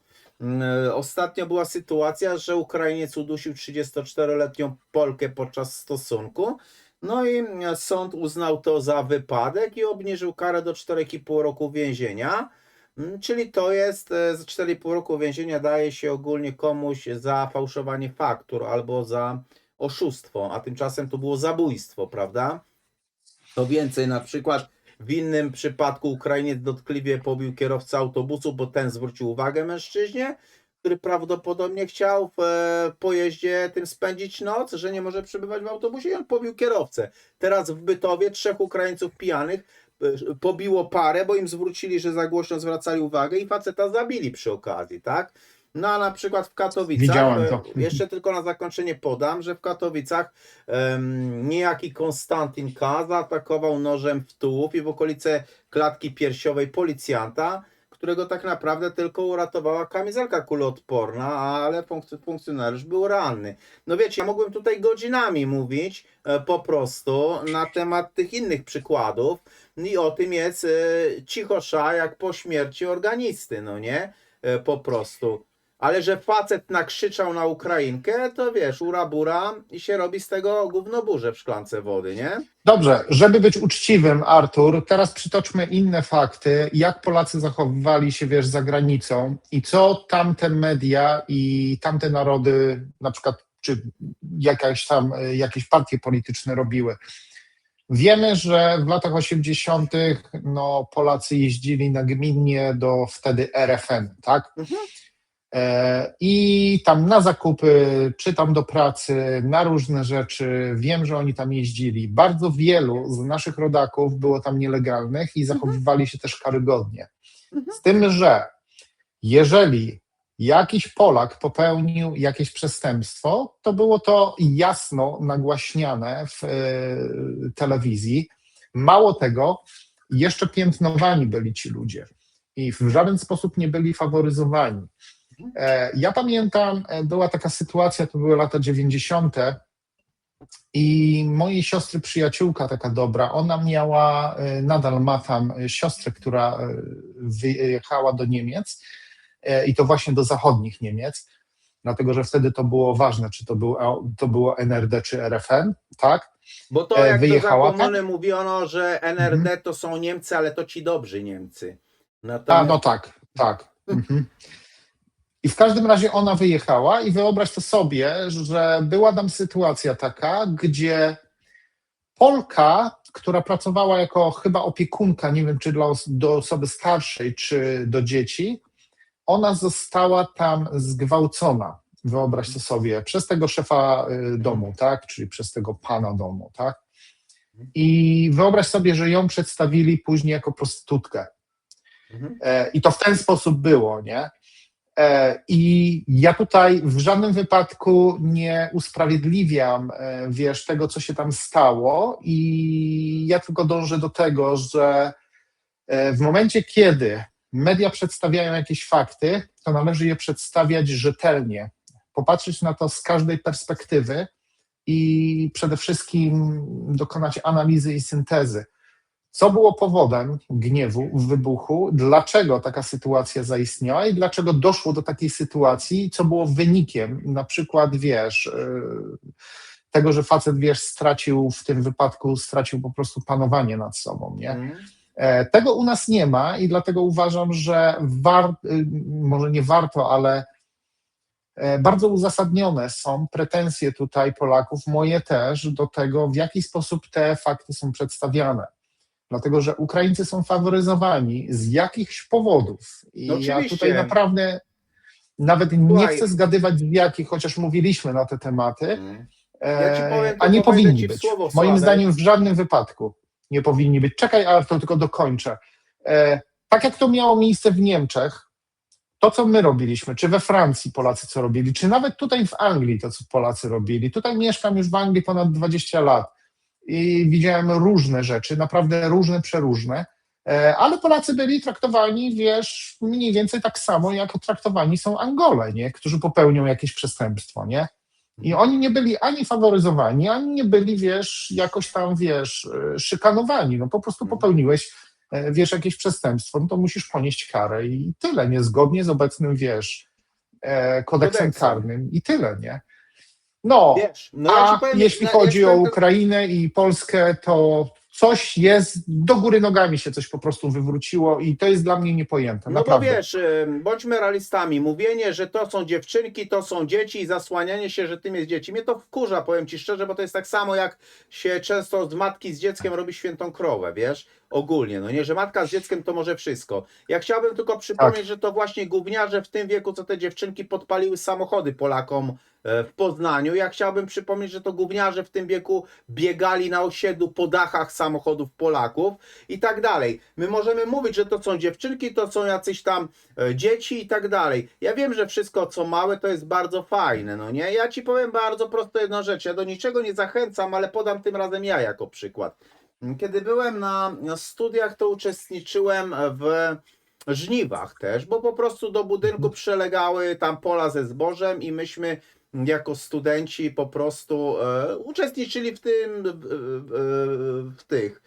ostatnio była sytuacja, że Ukrainiec udusił 34-letnią Polkę podczas stosunku, no i sąd uznał to za wypadek i obniżył karę do 4,5 roku więzienia. Czyli to jest z 4,5 roku więzienia daje się ogólnie komuś za fałszowanie faktur albo za oszustwo, a tymczasem to było zabójstwo, prawda? To więcej, na przykład w innym przypadku Ukrainiec dotkliwie pobił kierowcę autobusu, bo ten zwrócił uwagę mężczyźnie, który prawdopodobnie chciał w pojeździe tym spędzić noc, że nie może przebywać w autobusie, i on pobił kierowcę. Teraz w Bytowie 3 Ukraińców pijanych pobiło parę, bo im zwrócili, że za głośno zwracali uwagę i faceta zabili przy okazji, tak? No a na przykład w Katowicach, Widziałem to. jeszcze tylko na zakończenie podam, że w Katowicach niejaki Konstantin K. zaatakował nożem w tułów i w okolice klatki piersiowej policjanta, którego tak naprawdę tylko uratowała kamizelka kuloodporna, ale funkcjonariusz był ranny. No wiecie, ja mogłem tutaj godzinami mówić po prostu na temat tych innych przykładów i o tym jest cichosza jak po śmierci organisty, no nie? Po prostu. Ale że facet nakrzyczał na Ukrainkę, to wiesz, ura bura i się robi z tego gówno burze w szklance wody, nie? Dobrze, żeby być uczciwym, Artur, teraz przytoczmy inne fakty, jak Polacy zachowywali się, wiesz, za granicą i co tamte media i tamte narody, na przykład, czy jakieś partie polityczne robiły. Wiemy, że w latach 80. Polacy jeździli nagminnie do wtedy RFN, tak? I tam na zakupy, czy tam do pracy, na różne rzeczy. Wiem, że oni tam jeździli. Bardzo wielu z naszych rodaków było tam nielegalnych i zachowywali się też karygodnie. Z tym, że jeżeli jakiś Polak popełnił jakieś przestępstwo, to było to jasno nagłaśniane w telewizji. Mało tego, jeszcze piętnowani byli ci ludzie i w żaden sposób nie byli faworyzowani. Ja pamiętam, była taka sytuacja, to były lata 90. i mojej siostry przyjaciółka taka dobra, ona miała, nadal ma tam siostrę, która wyjechała do Niemiec i to właśnie do zachodnich Niemiec, dlatego że wtedy to było ważne, czy to było NRD czy RFN, tak? Bo to jak Wyjechała to za mówiono, że NRD to są Niemcy, ale to ci dobrzy Niemcy. No tak. I w każdym razie ona wyjechała i wyobraź to sobie, że była tam sytuacja taka, gdzie Polka, która pracowała jako chyba opiekunka, nie wiem czy do osoby starszej, czy do dzieci, ona została tam zgwałcona, wyobraź to sobie, przez tego szefa domu, tak, czyli przez tego pana domu, tak. I wyobraź sobie, że ją przedstawili później jako prostytutkę. I to w ten sposób było, nie? I ja tutaj w żadnym wypadku nie usprawiedliwiam, wiesz, tego, co się tam stało i ja tylko dążę do tego, że w momencie, kiedy media przedstawiają jakieś fakty, to należy je przedstawiać rzetelnie, popatrzeć na to z każdej perspektywy i przede wszystkim dokonać analizy i syntezy. Co było powodem gniewu, wybuchu, dlaczego taka sytuacja zaistniała i dlaczego doszło do takiej sytuacji, co było wynikiem, na przykład, wiesz, tego, że facet, wiesz, w tym wypadku stracił po prostu panowanie nad sobą, nie? Tego u nas nie ma i dlatego uważam, że może nie warto, ale bardzo uzasadnione są pretensje tutaj Polaków, moje też, do tego, w jaki sposób te fakty są przedstawiane. Dlatego, że Ukraińcy są faworyzowani z jakichś powodów. I oczywiście. Ja tutaj naprawdę nawet nie chcę zgadywać z jakich, chociaż mówiliśmy na te tematy, Ja ci powiem, a nie powinni być. Słowo, moim zdaniem w żadnym wypadku nie powinni być. Czekaj, Artur, tylko dokończę. Tak jak to miało miejsce w Niemczech, to, co my robiliśmy, czy we Francji Polacy co robili, czy nawet tutaj w Anglii to, co Polacy robili. Tutaj mieszkam już w Anglii ponad 20 lat. I widziałem różne rzeczy, naprawdę różne, przeróżne, ale Polacy byli traktowani, wiesz, mniej więcej tak samo, jak traktowani są Angole, nie? Którzy popełnią jakieś przestępstwo, nie? I oni nie byli ani faworyzowani, ani nie byli, wiesz, jakoś tam, wiesz, szykanowani. No po prostu popełniłeś, wiesz, jakieś przestępstwo, no to musisz ponieść karę i tyle, niezgodnie z obecnym, wiesz, kodeksem karnym i tyle, nie? No, wiesz, ja powiem, jeśli chodzi o Ukrainę i Polskę, to coś jest, do góry nogami się coś po prostu wywróciło i to jest dla mnie niepojęte, naprawdę. No bo wiesz, bądźmy realistami, mówienie, że to są dziewczynki, to są dzieci i zasłanianie się, że tym jest dzieci, mnie to wkurza, powiem ci szczerze, bo to jest tak samo jak się często z matki z dzieckiem robi świętą krowę, wiesz, ogólnie, no nie, że matka z dzieckiem to może wszystko. Ja chciałbym tylko przypomnieć, że to właśnie gówniarze w tym wieku, co te dziewczynki podpaliły samochody Polakom w Poznaniu. Ja chciałbym przypomnieć, że to gówniarze w tym wieku biegali na osiedlu po dachach samochodów Polaków i tak dalej. My możemy mówić, że to są dziewczynki, to są jacyś tam dzieci i tak dalej. Ja wiem, że wszystko co małe to jest bardzo fajne, no nie? Ja ci powiem bardzo prosto jedną rzecz. Ja do niczego nie zachęcam, ale podam tym razem ja jako przykład. Kiedy byłem na studiach, to uczestniczyłem w żniwach też, bo po prostu do budynku przylegały tam pola ze zbożem i myśmy jako studenci po prostu uczestniczyli w tym, w tych,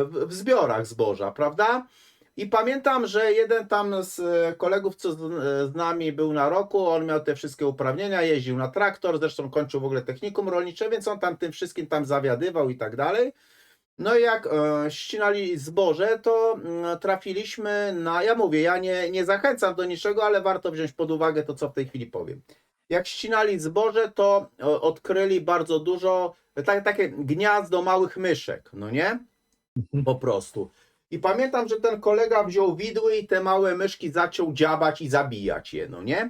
w zbiorach zboża, prawda? I pamiętam, że jeden tam z kolegów, co z nami był na roku, on miał te wszystkie uprawnienia, jeździł na traktor, zresztą kończył w ogóle technikum rolnicze, więc on tam tym wszystkim tam zawiadywał i tak dalej. No i jak ścinali zboże, to trafiliśmy na, ja mówię, ja nie zachęcam do niczego, ale warto wziąć pod uwagę to, co w tej chwili powiem. Jak ścinali zboże, to odkryli bardzo dużo, takie gniazdo małych myszek, no nie? Po prostu. I pamiętam, że ten kolega wziął widły i te małe myszki zaczął dziabać i zabijać je, no nie?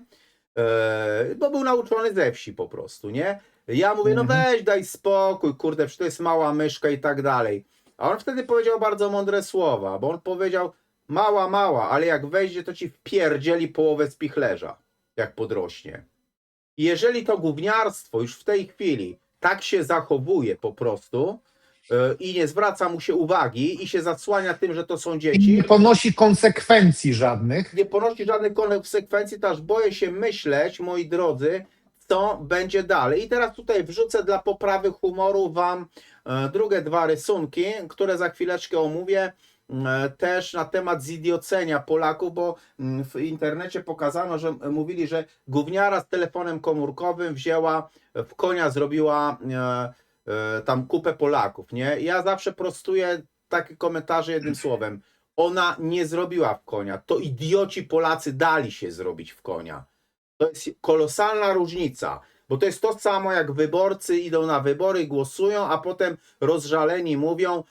Bo był nauczony ze wsi po prostu, nie? Ja mówię, no weź, daj spokój, kurde, przecież to jest mała myszka i tak dalej. A on wtedy powiedział bardzo mądre słowa, bo on powiedział, mała, ale jak wejdzie, to ci wpierdzieli połowę spichlerza, jak podrośnie. I jeżeli to gówniarstwo już w tej chwili tak się zachowuje po prostu i nie zwraca mu się uwagi i się zasłania tym, że to są I dzieci, nie ponosi konsekwencji żadnych. nie ponosi żadnych konsekwencji, to aż boję się myśleć, moi drodzy, co będzie dalej. I teraz tutaj wrzucę dla poprawy humoru wam drugie dwa rysunki, które za chwileczkę omówię. Też na temat zidiocenia Polaków, bo w internecie pokazano, że mówili, że gówniara z telefonem komórkowym wzięła, w konia zrobiła tam kupę Polaków, nie? Ja zawsze prostuję takie komentarze jednym słowem. Ona nie zrobiła w konia. To idioci Polacy dali się zrobić w konia. To jest kolosalna różnica, bo to jest to samo, jak wyborcy idą na wybory, głosują, a potem rozżaleni mówią,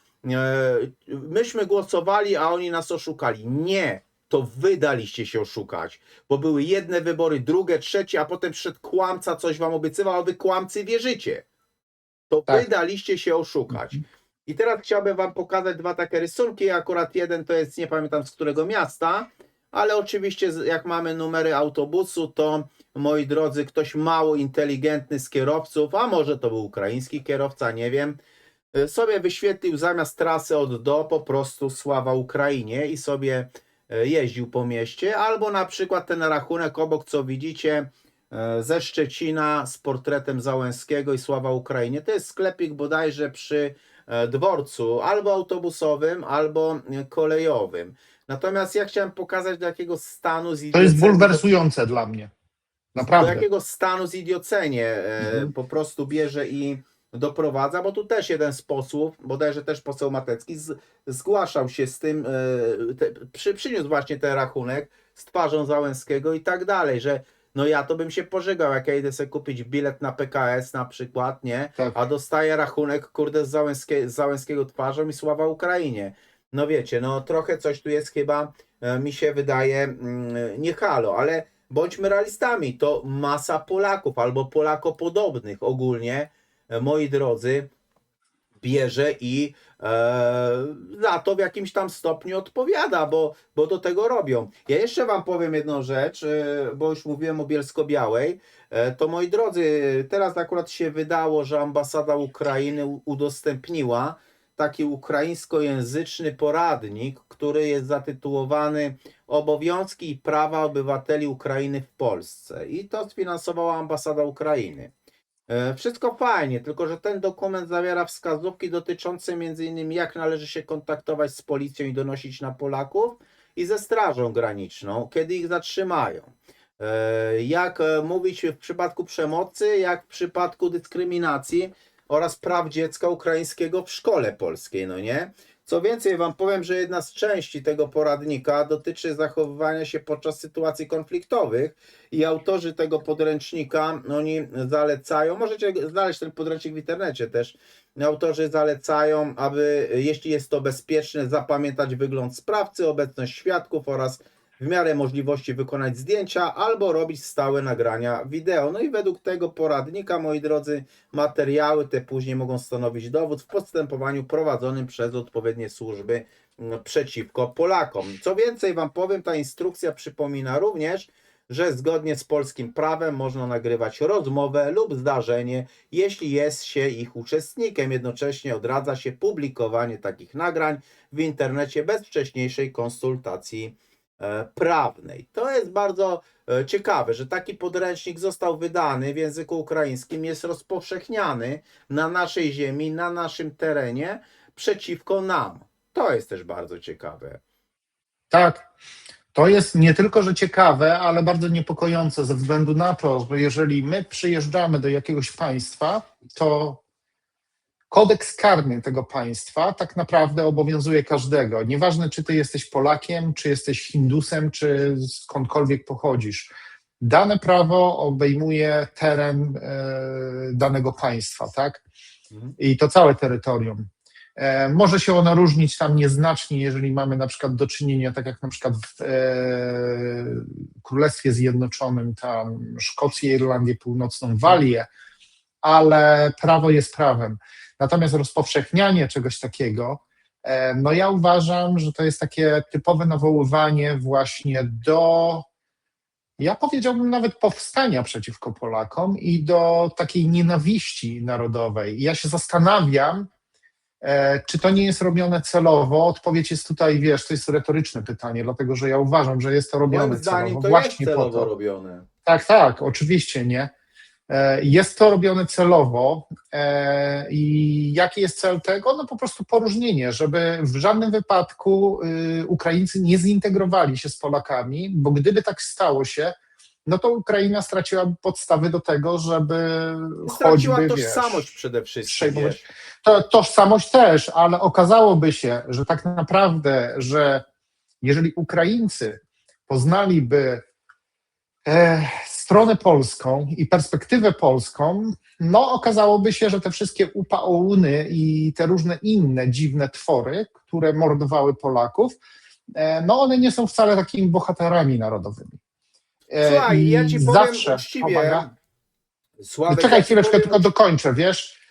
myśmy głosowali, a oni nas oszukali. Nie, to wy daliście się oszukać, bo były jedne wybory, drugie, trzecie, a potem przyszedł kłamca, coś wam obiecywał, a wy kłamcy wierzycie. To Tak. wy daliście się oszukać. I teraz chciałbym wam pokazać dwa takie rysunki. Akurat jeden to jest, nie pamiętam z którego miasta, ale oczywiście jak mamy numery autobusu, to moi drodzy, ktoś mało inteligentny z kierowców, a może to był ukraiński kierowca, nie wiem, sobie wyświetlił zamiast trasy od do po prostu sława Ukrainie i sobie jeździł po mieście, albo na przykład ten rachunek obok, co widzicie, ze Szczecina z portretem Załęskiego i sława Ukrainie. To jest sklepik bodajże przy dworcu albo autobusowym, albo kolejowym. Natomiast ja chciałem pokazać, do jakiego stanu To jest zidiocenie, bulwersujące dla mnie. do Naprawdę. jakiego stanu zidiocenie po prostu bierze i doprowadza, bo tu też jeden z posłów, bodajże też poseł Matecki, zgłaszał się z tym, przyniósł właśnie ten rachunek z twarzą Załęskiego i tak dalej, że no ja to bym się pożygał, jak ja idę sobie kupić bilet na PKS na przykład, nie? Tak. A dostaję rachunek, kurde, z Załęskiego twarzą i sława Ukrainie. No wiecie, no trochę coś tu jest chyba, mi się wydaje, nie halo, ale bądźmy realistami, to masa Polaków albo Polakopodobnych ogólnie, moi drodzy, bierze i za to w jakimś tam stopniu odpowiada, bo do tego robią. Ja jeszcze wam powiem jedną rzecz, bo już mówiłem o Bielsko-Białej, to moi drodzy, teraz akurat się wydało, że ambasada Ukrainy udostępniła taki ukraińskojęzyczny poradnik, który jest zatytułowany Obowiązki i prawa obywateli Ukrainy w Polsce. I to sfinansowała ambasada Ukrainy. Wszystko fajnie, tylko że ten dokument zawiera wskazówki dotyczące m.in. jak należy się kontaktować z policją i donosić na Polaków i ze Strażą Graniczną, kiedy ich zatrzymają. Jak mówić w przypadku przemocy, jak w przypadku dyskryminacji oraz praw dziecka ukraińskiego w szkole polskiej, no nie? Co więcej, wam powiem, że jedna z części tego poradnika dotyczy zachowywania się podczas sytuacji konfliktowych i autorzy tego podręcznika, oni zalecają, możecie znaleźć ten podręcznik w internecie też, autorzy zalecają, aby, jeśli jest to bezpieczne, zapamiętać wygląd sprawcy, obecność świadków oraz w miarę możliwości wykonać zdjęcia albo robić stałe nagrania wideo. No i według tego poradnika, moi drodzy, materiały te później mogą stanowić dowód w postępowaniu prowadzonym przez odpowiednie służby przeciwko Polakom. Co więcej wam powiem, ta instrukcja przypomina również, że zgodnie z polskim prawem można nagrywać rozmowę lub zdarzenie, jeśli jest się ich uczestnikiem. Jednocześnie odradza się publikowanie takich nagrań w internecie bez wcześniejszej konsultacji prawnej. To jest bardzo ciekawe, że taki podręcznik został wydany w języku ukraińskim, jest rozpowszechniany na naszej ziemi, na naszym terenie przeciwko nam. To jest też bardzo ciekawe. Tak. To jest nie tylko, że ciekawe, ale bardzo niepokojące ze względu na to, że jeżeli my przyjeżdżamy do jakiegoś państwa, to kodeks karny tego państwa tak naprawdę obowiązuje każdego. Nieważne, czy ty jesteś Polakiem, czy jesteś Hindusem, czy skądkolwiek pochodzisz. Dane prawo obejmuje teren danego państwa, tak? I to całe terytorium. Może się ono różnić tam nieznacznie, jeżeli mamy na przykład do czynienia, tak jak na przykład w Królestwie Zjednoczonym, tam Szkocję, Irlandię Północną, Walię, ale prawo jest prawem. Natomiast rozpowszechnianie czegoś takiego, no ja uważam, że to jest takie typowe nawoływanie właśnie do, ja powiedziałbym nawet powstania przeciwko Polakom i do takiej nienawiści narodowej. I ja się zastanawiam, czy to nie jest robione celowo? Odpowiedź jest tutaj, wiesz, to jest retoryczne pytanie, dlatego że ja uważam, że jest to robione Moim zdaniem celowo to właśnie jest celowo po to. robione. Tak, tak, oczywiście, nie. Jest to robione celowo i jaki jest cel tego? No po prostu poróżnienie, żeby w żadnym wypadku Ukraińcy nie zintegrowali się z Polakami, bo gdyby tak stało się, no to Ukraina straciła podstawy do tego, żeby Straciła choćby, tożsamość wiesz, przede wszystkim. przejmować. Wiesz. To tożsamość też, ale okazałoby się, że tak naprawdę, że jeżeli Ukraińcy poznaliby stronę polską i perspektywę polską, no okazałoby się, że te wszystkie upałuny i te różne inne dziwne twory, które mordowały Polaków, no one nie są wcale takimi bohaterami narodowymi. Słuchaj, ja ci powiem zawsze uczciwie, pomaga. Sławek, Czekaj ja ci chwileczkę, powiem tylko dokończę, wiesz?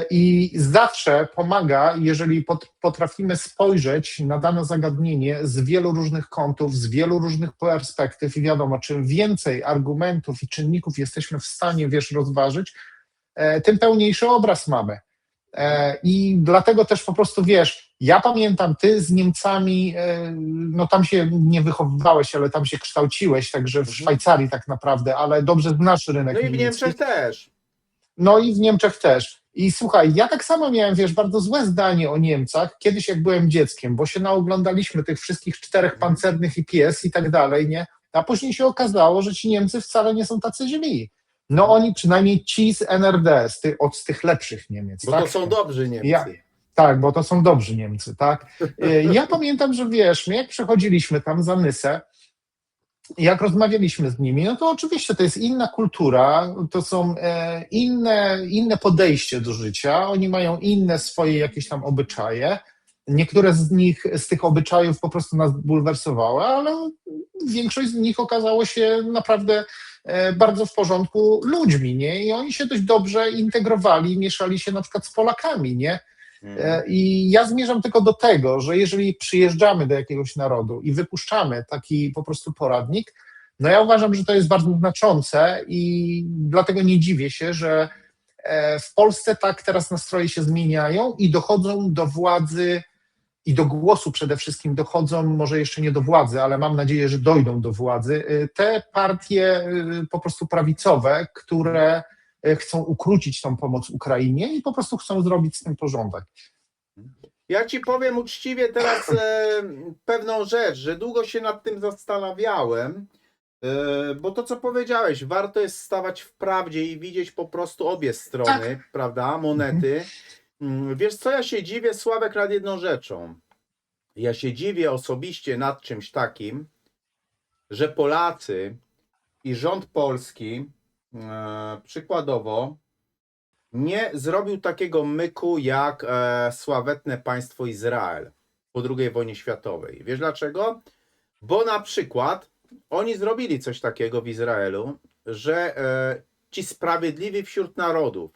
I zawsze pomaga, jeżeli potrafimy spojrzeć na dane zagadnienie z wielu różnych kątów, z wielu różnych perspektyw i wiadomo, czym więcej argumentów i czynników jesteśmy w stanie, wiesz, rozważyć, tym pełniejszy obraz mamy. I dlatego też po prostu, wiesz, ja pamiętam, ty z Niemcami, no tam się nie wychowywałeś, ale tam się kształciłeś, także w Szwajcarii tak naprawdę, ale dobrze znasz rynek no i w niemiecki. Niemczech też. No i w Niemczech też. I słuchaj, ja tak samo miałem, wiesz, bardzo złe zdanie o Niemcach kiedyś, jak byłem dzieckiem, bo się naoglądaliśmy tych wszystkich 4 pancernych i pies i tak dalej, nie? A później się okazało, że ci Niemcy wcale nie są tacy źli. No oni, przynajmniej ci z NRD, z tych lepszych Niemiec. Bo tak? to są dobrzy Niemcy. Tak, bo to są dobrzy Niemcy, tak? Ja pamiętam, że wiesz, my jak przechodziliśmy tam za Nysę, jak rozmawialiśmy z nimi, no to oczywiście to jest inna kultura, to są inne podejście do życia, oni mają inne swoje jakieś tam obyczaje. Niektóre z tych obyczajów po prostu nas bulwersowały, ale większość z nich okazało się naprawdę bardzo w porządku ludźmi, nie? I oni się dość dobrze integrowali, mieszali się na przykład z Polakami, nie? I ja zmierzam tylko do tego, że jeżeli przyjeżdżamy do jakiegoś narodu i wypuszczamy taki po prostu poradnik, no ja uważam, że to jest bardzo znaczące i dlatego nie dziwię się, że w Polsce tak teraz nastroje się zmieniają i dochodzą do władzy i do głosu przede wszystkim dochodzą, może jeszcze nie do władzy, ale mam nadzieję, że dojdą do władzy, te partie po prostu prawicowe, które chcą ukrócić tą pomoc Ukrainie i po prostu chcą zrobić z tym porządek. Ja ci powiem uczciwie teraz pewną rzecz, że długo się nad tym zastanawiałem, bo to co powiedziałeś, warto jest stawać w prawdzie i widzieć po prostu obie strony, prawda, monety. Wiesz co, ja się dziwię, Sławek, nad jedną rzeczą. Ja się dziwię osobiście nad czymś takim, że Polacy i rząd polski przykładowo nie zrobił takiego myku jak sławetne państwo Izrael po II wojnie światowej. Wiesz dlaczego? Bo na przykład oni zrobili coś takiego w Izraelu, że ci sprawiedliwi wśród narodów,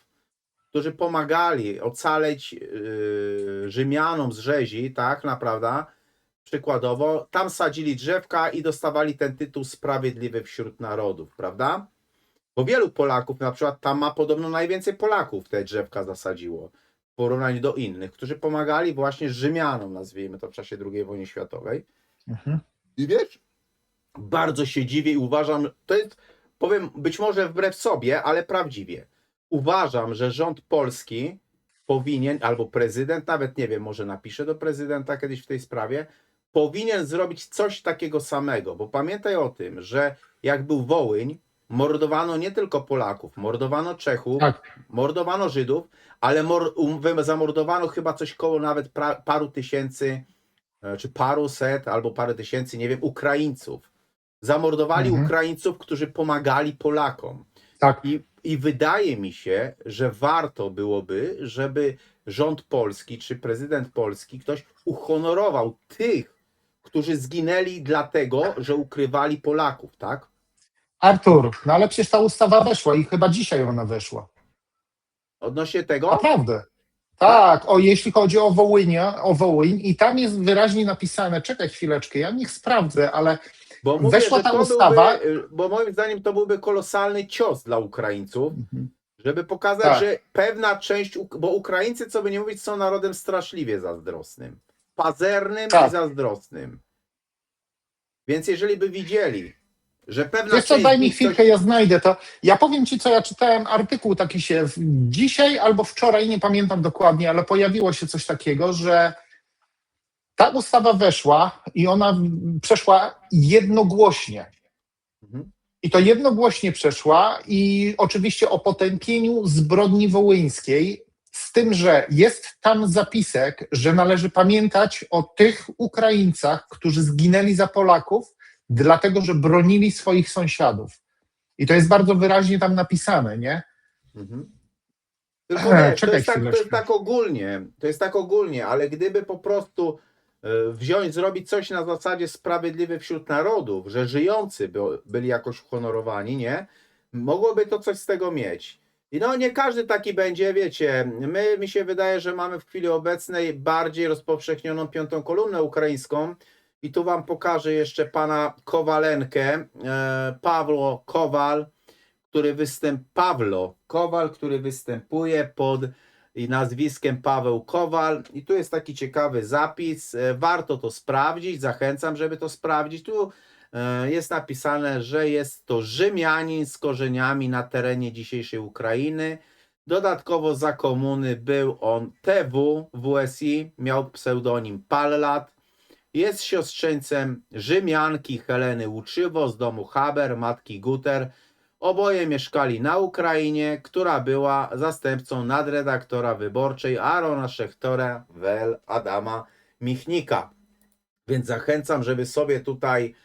którzy pomagali ocaleć Rzymianom z rzezi, tak naprawdę, przykładowo, tam sadzili drzewka i dostawali ten tytuł sprawiedliwy wśród narodów, prawda? Bo wielu Polaków, na przykład tam ma podobno najwięcej Polaków te drzewka zasadziło w porównaniu do innych, którzy pomagali właśnie Rzymianom, nazwijmy to, w czasie II wojny światowej. I wiesz, bardzo się dziwię i uważam, to jest, powiem, być może wbrew sobie, ale prawdziwie. Uważam, że rząd polski powinien, albo prezydent, nawet nie wiem, może napiszę do prezydenta kiedyś w tej sprawie, powinien zrobić coś takiego samego, bo pamiętaj o tym, że jak był Wołyń, mordowano nie tylko Polaków, mordowano Czechów, Tak, mordowano Żydów, ale zamordowano chyba coś koło nawet paru tysięcy, czy paru set, albo parę tysięcy, nie wiem, Ukraińców. Zamordowali Ukraińców, którzy pomagali Polakom. tak. I wydaje mi się, że warto byłoby, żeby rząd polski czy prezydent polski, ktoś uhonorował tych, którzy zginęli dlatego, że ukrywali Polaków, tak? Artur, no ale przecież ta ustawa weszła i chyba dzisiaj ona weszła. Odnośnie tego, Naprawdę. Tak, jeśli chodzi o Wołyń i tam jest wyraźnie napisane, czekaj chwileczkę, ja niech sprawdzę, ale bo mówię, weszła że ta to ustawa. bo moim zdaniem to byłby kolosalny cios dla Ukraińców, żeby pokazać, Tak. że pewna część, bo Ukraińcy, co by nie mówić, są narodem straszliwie zazdrosnym, pazernym Tak. i zazdrosnym. Więc jeżeli by widzieli, że pewna Wiesz co, część daj z mi nich chwilkę, ja znajdę to. Ja powiem ci, co ja czytałem, artykuł taki się dzisiaj albo wczoraj, nie pamiętam dokładnie, ale pojawiło się coś takiego, że ta ustawa weszła i ona przeszła jednogłośnie. Mhm. I to jednogłośnie przeszła i oczywiście o potępieniu zbrodni wołyńskiej, z tym, że jest tam zapisek, że należy pamiętać o tych Ukraińcach, którzy zginęli za Polaków, dlatego że bronili swoich sąsiadów. I to jest bardzo wyraźnie tam napisane, nie? Mhm. Tylko wiesz, to Czekaj jest chwileczkę. tak ogólnie, ale gdyby po prostu wziąć, zrobić coś na zasadzie sprawiedliwy wśród narodów, że żyjący byli jakoś uhonorowani, nie? Mogłoby to coś z tego mieć. I no nie każdy taki będzie, wiecie, mi się wydaje, że mamy w chwili obecnej bardziej rozpowszechnioną piątą kolumnę ukraińską i tu wam pokażę jeszcze pana Kowalenkę, Pawło Kowal, który występuje pod nazwiskiem Paweł Kowal i tu jest taki ciekawy zapis, warto to sprawdzić, zachęcam, żeby to sprawdzić. Tu jest napisane, że jest to Rzymianin z korzeniami na terenie dzisiejszej Ukrainy. Dodatkowo za komuny był on TW WSI, miał pseudonim Pallat. Jest siostrzeńcem Rzymianki Heleny Łuczywo z domu Haber, matki Guter. Oboje mieszkali na Ukrainie, która była zastępcą nadredaktora wyborczej Arona Szechtora wel Adama Michnika. Więc zachęcam, żeby sobie tutaj,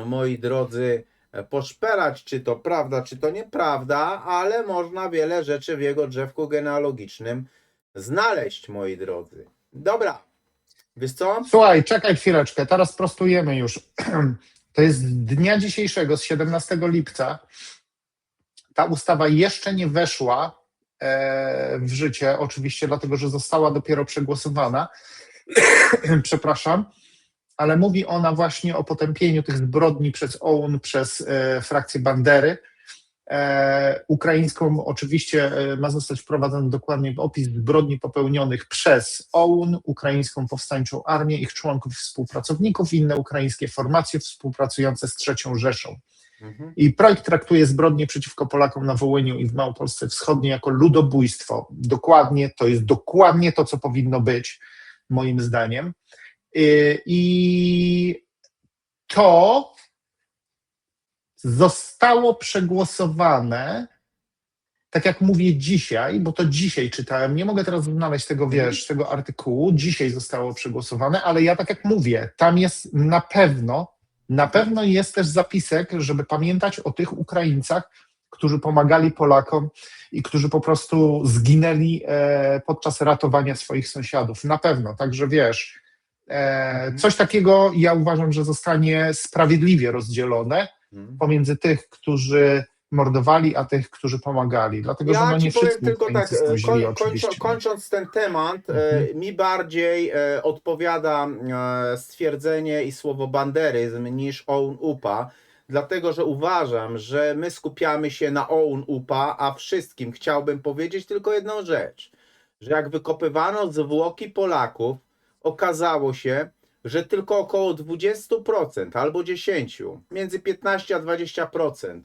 moi drodzy, poszperać, czy to prawda, czy to nieprawda, ale można wiele rzeczy w jego drzewku genealogicznym znaleźć, moi drodzy. Dobra, wiesz co? Słuchaj, czekaj chwileczkę, teraz prostujemy już. To jest z dnia dzisiejszego, z 17 lipca. Ta ustawa jeszcze nie weszła w życie, oczywiście, dlatego że została dopiero przegłosowana. Przepraszam, ale mówi ona właśnie o potępieniu tych zbrodni przez OUN, przez frakcję Bandery. Ukraińską oczywiście ma zostać wprowadzony dokładnie opis zbrodni popełnionych przez OUN, Ukraińską Powstańczą Armię, ich członków i współpracowników i inne ukraińskie formacje współpracujące z III Rzeszą. I projekt traktuje zbrodnie przeciwko Polakom na Wołyniu i w Małopolsce Wschodniej jako ludobójstwo. Dokładnie, to jest dokładnie to, co powinno być, moim zdaniem. I to zostało przegłosowane, tak jak mówię dzisiaj, bo to dzisiaj czytałem, nie mogę teraz znaleźć tego, wiesz, tego artykułu, dzisiaj zostało przegłosowane, ale ja tak jak mówię, tam jest na pewno jest też zapisek, żeby pamiętać o tych Ukraińcach, którzy pomagali Polakom i którzy po prostu zginęli podczas ratowania swoich sąsiadów. Na pewno, także wiesz, coś takiego ja uważam, że zostanie sprawiedliwie rozdzielone pomiędzy tych, którzy mordowali, a tych, którzy pomagali. Dlatego, że Ja no ci nie powiem wszyscy tylko tak, Ukraińcy są źli, oczywiście. kończąc ten temat, mi bardziej odpowiada stwierdzenie i słowo banderyzm niż OUN-UPA, dlatego, że uważam, że my skupiamy się na OUN-UPA, a wszystkim chciałbym powiedzieć tylko jedną rzecz, że jak wykopywano zwłoki Polaków, okazało się, że tylko około 20% albo 10%, między 15 a 20%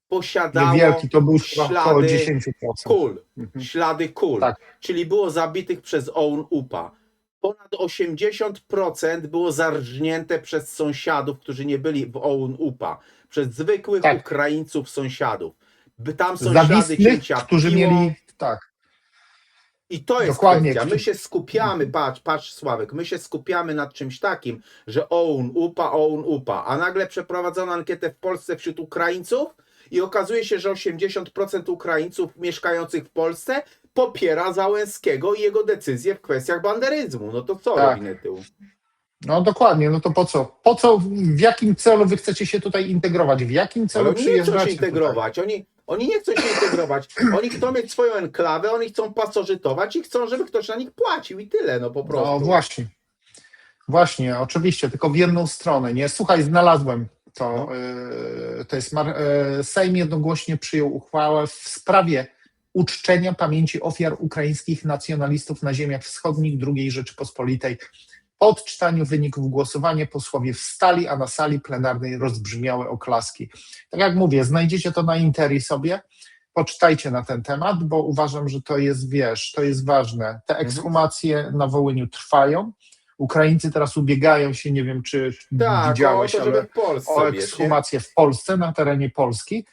posiadało Niewielki, to był chyba około ślady 10%. kul, Mhm. ślady kul, Tak. czyli było zabitych przez OUN-UPA. Ponad 80% było zarżnięte przez sąsiadów, którzy nie byli w OUN-UPA, przez zwykłych Tak. Ukraińców sąsiadów. Tam są ślady Zawistnych, cięcia którzy piłą. mieli, tak, I to jest dokładnie, kwestia. My się skupiamy, patrz Sławek, my się skupiamy nad czymś takim, że OUN-UPA, a nagle przeprowadzono ankietę w Polsce wśród Ukraińców i okazuje się, że 80% Ukraińców mieszkających w Polsce popiera Załęskiego i jego decyzje w kwestiach banderyzmu. No to co Tak. robi Netył? No dokładnie, no to po co? Po co, w jakim celu wy chcecie się tutaj integrować? W jakim Ale celu oni nie chcą się przyjeżdżacie integrować, oni nie chcą się integrować, oni chcą mieć swoją enklawę, oni chcą pasożytować i chcą, żeby ktoś na nich płacił i tyle, no po tutaj? prostu. No właśnie, oczywiście, tylko w jedną stronę, nie? Słuchaj, znalazłem to, No. to jest, Sejm jednogłośnie przyjął uchwałę w sprawie uczczenia pamięci ofiar ukraińskich nacjonalistów na ziemiach wschodnich II Rzeczypospolitej. Po odczytaniu wyników głosowania posłowie wstali, a na sali plenarnej rozbrzmiały oklaski. Tak jak mówię, znajdziecie to na Interi sobie, poczytajcie na ten temat, bo uważam, że to jest, to jest ważne. Te ekshumacje na Wołyniu trwają. Ukraińcy teraz ubiegają się, nie wiem, czy Tak, widziałeś, o to, żeby ale w Polsce o mieć, nie? ekshumacje w Polsce, na terenie Polski.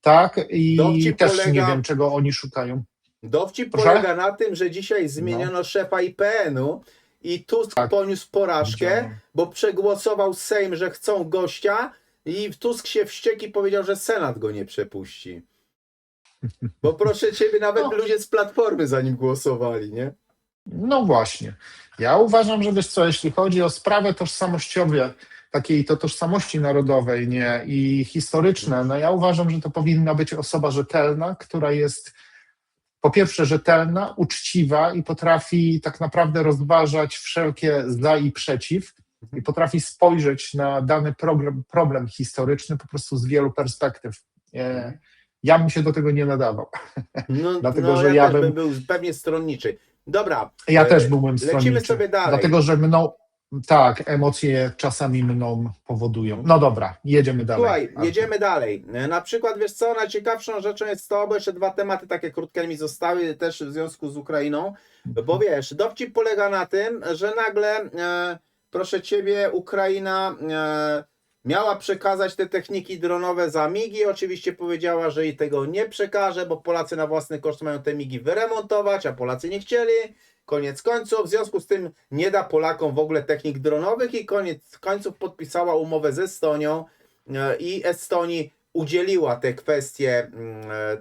Tak, i Dowcip też polega- nie wiem, czego oni szukają. Dowcip Proszę? polega na tym, że dzisiaj zmieniono szefa IPN-u i Tusk Tak. poniósł porażkę, Widziałem. bo przegłosował Sejm, że chcą gościa i Tusk się wściekł i powiedział, że Senat go nie przepuści. Bo proszę ciebie, nawet No. ludzie z Platformy za nim głosowali, nie? No właśnie. Ja uważam, że wiesz co, jeśli chodzi o sprawę tożsamościowe, takiej to tożsamości narodowej, nie, i historyczne, no ja uważam, że to powinna być osoba rzetelna, która jest po pierwsze rzetelna, uczciwa i potrafi tak naprawdę rozważać wszelkie za i przeciw i potrafi spojrzeć na dany problem historyczny po prostu z wielu perspektyw. Ja bym się do tego nie nadawał. No, Dlatego, że ja ja też bym- był pewnie stronniczy. Dobra, Ja też byłem lecimy stronniczy. sobie dalej. Dlatego, że tak, emocje czasami mną powodują. No dobra, jedziemy dalej. Słuchaj, Artur. jedziemy dalej. Na przykład, wiesz co, najciekawszą rzeczą jest to, bo jeszcze dwa tematy takie krótkie mi zostały też w związku z Ukrainą, bo wiesz, dowcip polega na tym, że nagle, proszę ciebie, Ukraina miała przekazać te techniki dronowe za migi, oczywiście powiedziała, że jej tego nie przekaże, bo Polacy na własny koszt mają te migi wyremontować, a Polacy nie chcieli. Koniec końców, w związku z tym nie da Polakom w ogóle technik dronowych i koniec końców podpisała umowę z Estonią i Estonii udzieliła te kwestie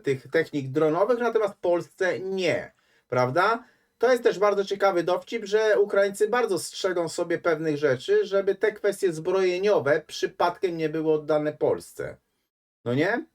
tych technik dronowych, natomiast Polsce nie, prawda? To jest też bardzo ciekawy dowcip, że Ukraińcy bardzo strzegą sobie pewnych rzeczy, żeby te kwestie zbrojeniowe przypadkiem nie były oddane Polsce. No nie?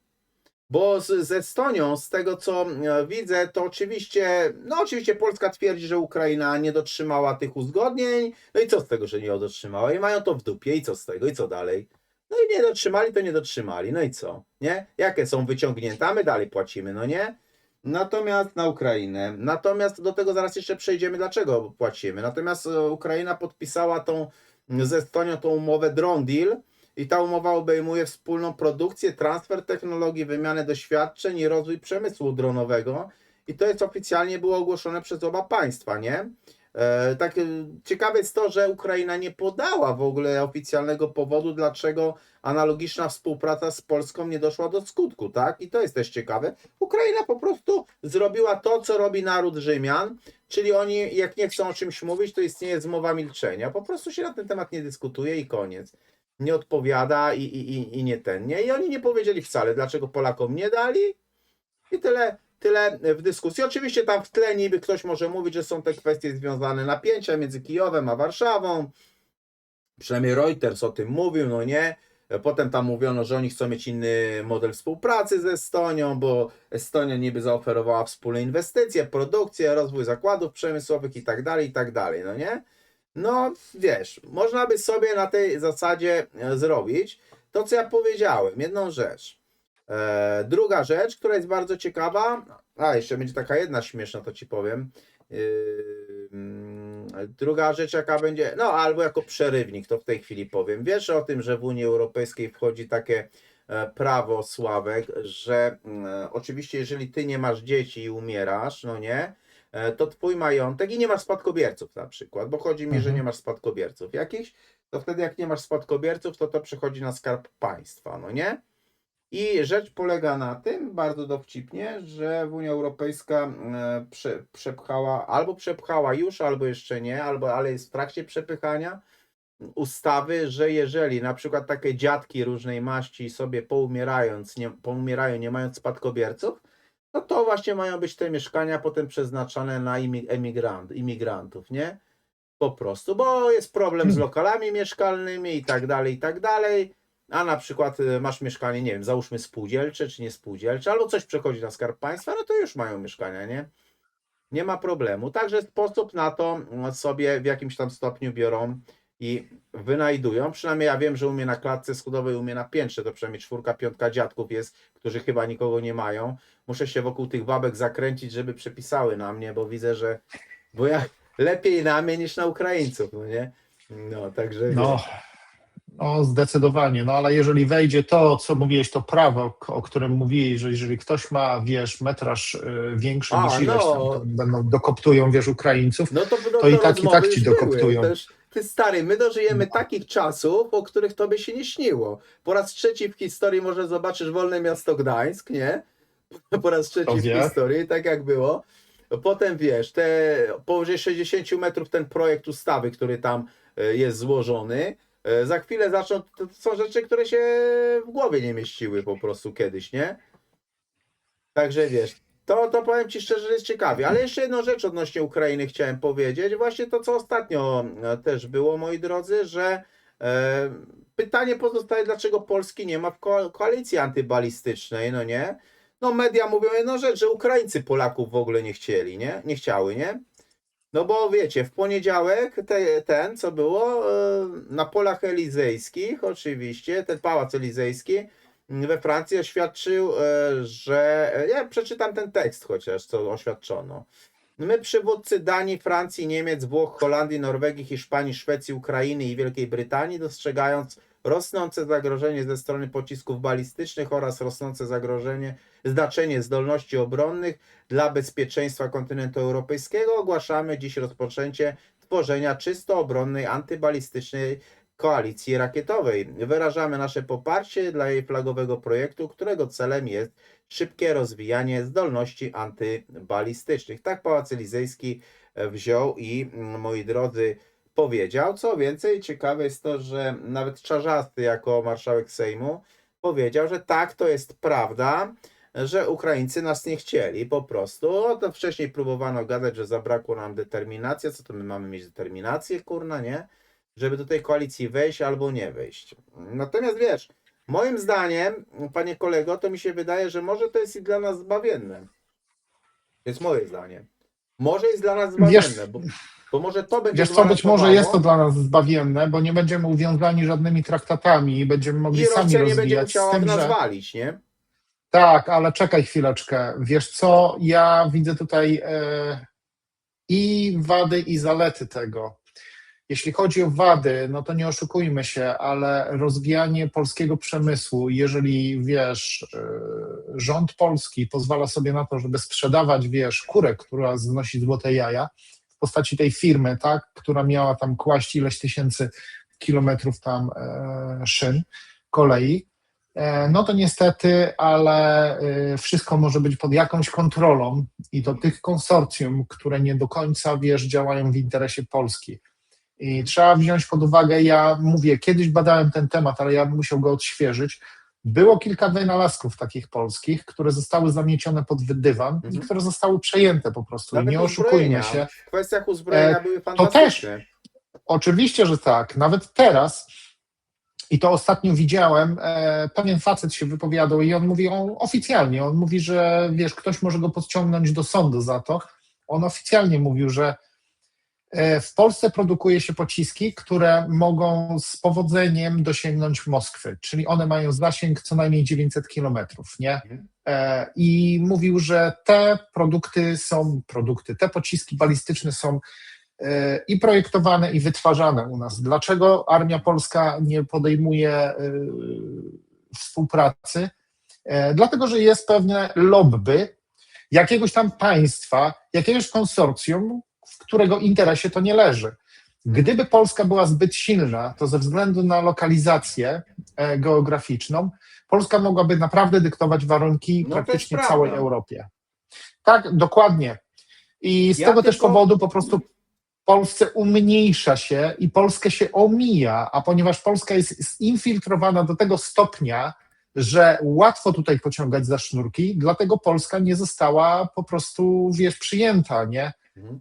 Bo z Estonią, z tego co widzę, to oczywiście, oczywiście Polska twierdzi, że Ukraina nie dotrzymała tych uzgodnień. No i co z tego, że nie dotrzymała? I mają to w dupie. I co z tego? I co dalej? No i nie dotrzymali, to nie dotrzymali. No i co? Nie? Jakie są wyciągnięte? A my dalej płacimy, no nie? Natomiast na Ukrainę. Natomiast do tego zaraz jeszcze przejdziemy, dlaczego płacimy. Natomiast Ukraina podpisała z Estonią tą umowę Drone Deal. I ta umowa obejmuje wspólną produkcję, transfer technologii, wymianę doświadczeń i rozwój przemysłu dronowego. I to jest oficjalnie było ogłoszone przez oba państwa, nie? Ciekawe jest to, że Ukraina nie podała w ogóle oficjalnego powodu, dlaczego analogiczna współpraca z Polską nie doszła do skutku, tak? I to jest też ciekawe. Ukraina po prostu zrobiła to, co robi naród Rzymian, czyli oni jak nie chcą o czymś mówić, to istnieje zmowa milczenia. Po prostu się na ten temat nie dyskutuje i koniec. Nie odpowiada i nie ten, nie? I oni nie powiedzieli wcale, dlaczego Polakom nie dali i tyle w dyskusji. Oczywiście tam w tle niby ktoś może mówić, że są te kwestie związane napięcia między Kijowem a Warszawą. Przynajmniej Reuters o tym mówił, no nie? Potem tam mówiono, że oni chcą mieć inny model współpracy z Estonią, bo Estonia niby zaoferowała wspólne inwestycje, produkcję, rozwój zakładów przemysłowych i tak dalej, no nie? No wiesz, można by sobie na tej zasadzie zrobić to, co ja powiedziałem, jedną rzecz. Druga rzecz, która jest bardzo ciekawa, jeszcze będzie taka jedna śmieszna, to ci powiem. Druga rzecz, jaka będzie, no albo jako przerywnik, to w tej chwili powiem. Wiesz o tym, że w Unii Europejskiej wchodzi takie prawo, Sławek, że oczywiście jeżeli ty nie masz dzieci i umierasz, no nie, to twój majątek i nie masz spadkobierców na przykład, bo chodzi mi, że nie masz spadkobierców jakichś, to wtedy jak nie masz spadkobierców, to przechodzi na Skarb Państwa, no nie? I rzecz polega na tym, bardzo dowcipnie, że Unia Europejska przepchała już, albo jeszcze nie, ale jest w trakcie przepychania ustawy, że jeżeli na przykład takie dziadki różnej maści sobie poumierają, nie mając spadkobierców, no to właśnie mają być te mieszkania potem przeznaczone na imigrantów, nie? Po prostu, bo jest problem z lokalami mieszkalnymi i tak dalej, a na przykład masz mieszkanie, nie wiem, załóżmy spółdzielcze czy nie spółdzielcze, albo coś przechodzi na Skarb Państwa, no to już mają mieszkania, nie? Nie ma problemu. Także sposób na to sobie w jakimś tam stopniu biorą i wynajdują. Przynajmniej ja wiem, że u mnie na klatce schodowej, u mnie na piętrze to przynajmniej 4, 5 dziadków jest, którzy chyba nikogo nie mają. Muszę się wokół tych babek zakręcić, żeby przepisały na mnie, bo widzę, że lepiej na mnie niż na Ukraińców, no nie? No, także No, zdecydowanie, no ale jeżeli wejdzie to, co mówiłeś, to prawo, o którym mówiłeś, że jeżeli ktoś ma, wiesz, metraż większy niż ileś tam, to będą dokoptują, wiesz, Ukraińców, to i tak ci dokoptują. Ty stary, my dożyjemy takich czasów, o których tobie się nie śniło. Po raz trzeci w historii może zobaczysz Wolne Miasto Gdańsk, nie? Po raz trzeci w historii, tak jak było. Potem wiesz, powyżej 60 metrów ten projekt ustawy, który tam jest złożony, za chwilę zaczną, to są rzeczy, które się w głowie nie mieściły po prostu kiedyś, nie? Także wiesz, to powiem Ci szczerze, że jest ciekawie. Ale jeszcze jedną rzecz odnośnie Ukrainy chciałem powiedzieć. Właśnie to, co ostatnio też było, moi drodzy, że pytanie pozostaje, dlaczego Polski nie ma w koalicji antybalistycznej, no nie? No media mówią jedną rzecz, że Ukraińcy Polaków w ogóle nie chcieli, nie? Nie chciały, nie? No bo wiecie, w poniedziałek co było na polach elizejskich, oczywiście, ten pałac elizejski we Francji oświadczył, że ja przeczytam ten tekst chociaż, co oświadczono. My, przywódcy Danii, Francji, Niemiec, Włoch, Holandii, Norwegii, Hiszpanii, Szwecji, Ukrainy i Wielkiej Brytanii, dostrzegając rosnące zagrożenie ze strony pocisków balistycznych oraz rosnące znaczenie zdolności obronnych dla bezpieczeństwa kontynentu europejskiego, ogłaszamy dziś rozpoczęcie tworzenia czysto obronnej, antybalistycznej koalicji rakietowej. Wyrażamy nasze poparcie dla jej flagowego projektu, którego celem jest szybkie rozwijanie zdolności antybalistycznych. Tak Pałac Elizejski wziął i, moi drodzy, powiedział. Co więcej, ciekawe jest to, że nawet Czarzasty jako marszałek Sejmu powiedział, że tak, to jest prawda, że Ukraińcy nas nie chcieli po prostu. To wcześniej próbowano gadać, że zabrakło nam determinacji. Co to my mamy mieć determinację, kurna, nie? Żeby do tej koalicji wejść albo nie wejść. Natomiast wiesz, moim zdaniem, panie kolego, to mi się wydaje, że może to jest i dla nas zbawienne. To jest moje zdanie. Może jest dla nas zbawienne, bo może to będzie. Wiesz co, być może jest to dla nas zbawienne, bo nie będziemy uwiązani żadnymi traktatami i będziemy mogli sami rozwijać. Nie będzie musiała nas walić, nie? Tak, ale czekaj chwileczkę. Wiesz co, ja widzę tutaj i wady, i zalety tego. Jeśli chodzi o wady, no to nie oszukujmy się, ale rozwijanie polskiego przemysłu, jeżeli, wiesz, rząd polski pozwala sobie na to, żeby sprzedawać, wiesz, kurę, która znosi złote jaja, w postaci tej firmy, tak, która miała tam kłaść ileś tysięcy kilometrów tam szyn, kolei, no to niestety, ale wszystko może być pod jakąś kontrolą i to tych konsorcjum, które nie do końca, wiesz, działają w interesie Polski. I trzeba wziąć pod uwagę, ja mówię, kiedyś badałem ten temat, ale ja bym musiał go odświeżyć. Było kilka wynalazków takich polskich, które zostały zamiecione pod dywan i które zostały przejęte po prostu. Nawet nie oszukujmy się. W kwestiach uzbrojenia były fantastyczne. To też, oczywiście, że tak. Nawet teraz, i to ostatnio widziałem, pewien facet się wypowiadał i on mówi oficjalnie, on mówi, że wiesz, ktoś może go podciągnąć do sądu za to. On oficjalnie mówił, że w Polsce produkuje się pociski, które mogą z powodzeniem dosięgnąć Moskwy, czyli one mają zasięg co najmniej 900 kilometrów, nie? I mówił, że te pociski balistyczne są i projektowane, i wytwarzane u nas. Dlaczego armia polska nie podejmuje współpracy? Dlatego, że jest pewne lobby jakiegoś tam państwa, jakiegoś konsorcjum, w którego interesie to nie leży. Gdyby Polska była zbyt silna, to ze względu na lokalizację geograficzną, Polska mogłaby naprawdę dyktować warunki No to praktycznie jest całej prawda. Europie. Tak, dokładnie. I z Ja tego też tylko- powodu po prostu Polsce umniejsza się i Polskę się omija, a ponieważ Polska jest zinfiltrowana do tego stopnia, że łatwo tutaj pociągać za sznurki, dlatego Polska nie została po prostu, przyjęta, nie? Mhm.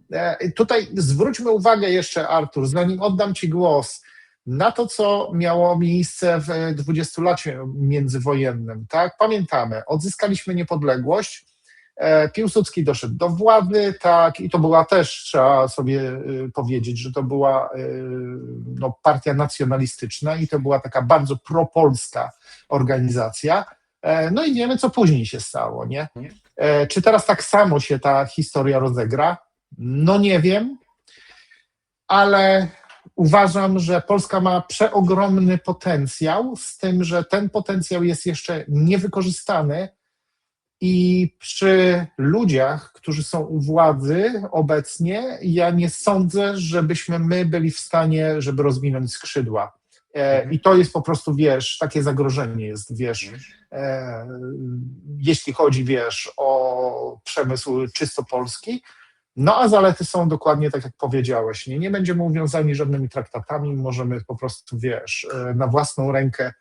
Tutaj zwróćmy uwagę jeszcze, Artur, zanim oddam Ci głos, na to, co miało miejsce w dwudziestoleciu międzywojennym. Tak? Pamiętamy, odzyskaliśmy niepodległość, Piłsudski doszedł do władzy, tak, i to była też, trzeba sobie powiedzieć, że to była partia nacjonalistyczna i to była taka bardzo propolska organizacja. No i wiemy, co później się stało, nie? Czy teraz tak samo się ta historia rozegra? No nie wiem, ale uważam, że Polska ma przeogromny potencjał, z tym, że ten potencjał jest jeszcze niewykorzystany i przy ludziach, którzy są u władzy obecnie, ja nie sądzę, żebyśmy my byli w stanie, żeby rozwinąć skrzydła. I to jest po prostu, takie zagrożenie jest, jeśli chodzi, o przemysł czysto polski. No a zalety są dokładnie tak, jak powiedziałeś. Nie będziemy uwiązani żadnymi traktatami, możemy po prostu, na własną rękę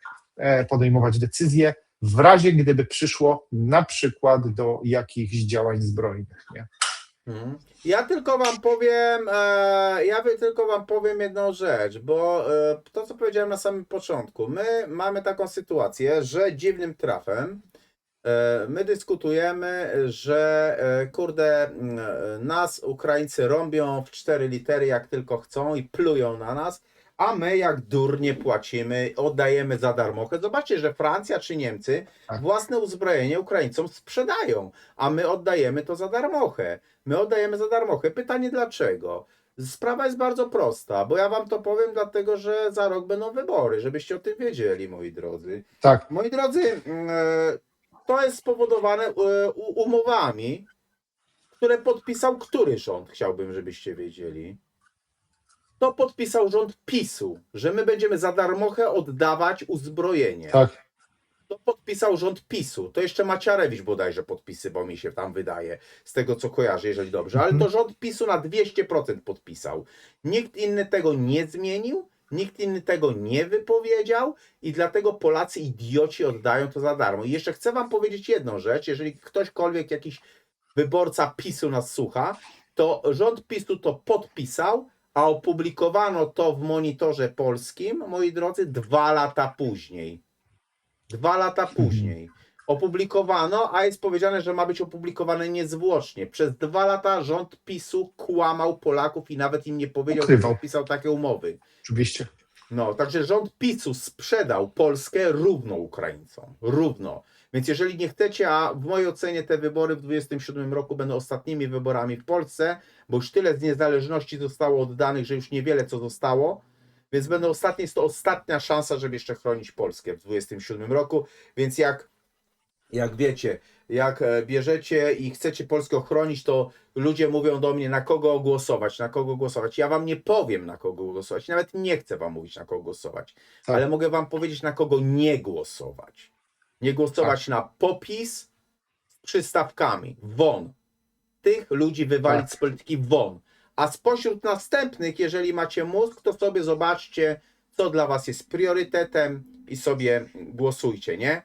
podejmować decyzje, w razie gdyby przyszło na przykład do jakichś działań zbrojnych. Nie? Ja tylko wam powiem jedną rzecz, bo to, co powiedziałem na samym początku, my mamy taką sytuację, że dziwnym trafem my dyskutujemy, że nas Ukraińcy rąbią w 4 litery jak tylko chcą i plują na nas, a my jak durnie płacimy, oddajemy za darmochę. Zobaczcie, że Francja czy Niemcy własne uzbrojenie Ukraińcom sprzedają, a my oddajemy to za darmochę. Pytanie dlaczego? Sprawa jest bardzo prosta, bo ja wam to powiem dlatego, że za rok będą wybory, żebyście o tym wiedzieli, moi drodzy. Tak. Moi drodzy, to jest spowodowane umowami, które podpisał który rząd, chciałbym, żebyście wiedzieli. To podpisał rząd PiS-u, że my będziemy za darmochę oddawać uzbrojenie. Tak. To podpisał rząd PiS-u. To jeszcze Macierewicz bodajże podpisywał, mi się tam wydaje, z tego co kojarzę, jeżeli dobrze. Ale to rząd PiS-u na 200% podpisał. Nikt inny tego nie zmienił, nikt inny tego nie wypowiedział i dlatego Polacy idioci oddają to za darmo. I jeszcze chcę wam powiedzieć jedną rzecz, jeżeli ktośkolwiek, jakiś wyborca PiS-u nas słucha, to rząd PiS-u to podpisał, a opublikowano to w Monitorze Polskim, moi drodzy, 2 lata później. 2 lata później. Opublikowano, a jest powiedziane, że ma być opublikowane niezwłocznie. Przez 2 lata rząd PiS-u kłamał Polaków i nawet im nie powiedział, że podpisał takie umowy. Oczywiście. No, także rząd PiS-u sprzedał Polskę równo Ukraińcom. Równo. Więc jeżeli nie chcecie, a w mojej ocenie te wybory w 2027 roku będą ostatnimi wyborami w Polsce, bo już tyle z niezależności zostało oddanych, że już niewiele co zostało, więc będą ostatnie, jest to ostatnia szansa, żeby jeszcze chronić Polskę w 2027 roku, więc jak wiecie, jak bierzecie i chcecie Polskę ochronić, to ludzie mówią do mnie, na kogo głosować, na kogo głosować. Ja wam nie powiem, na kogo głosować, nawet nie chcę wam mówić, na kogo głosować, ale mogę wam powiedzieć, na kogo nie głosować. Nie głosować na PO-PiS z przystawkami. Won. Tych ludzi wywalić z polityki won. A spośród następnych, jeżeli macie mózg, to sobie zobaczcie, co dla was jest priorytetem i sobie głosujcie, nie?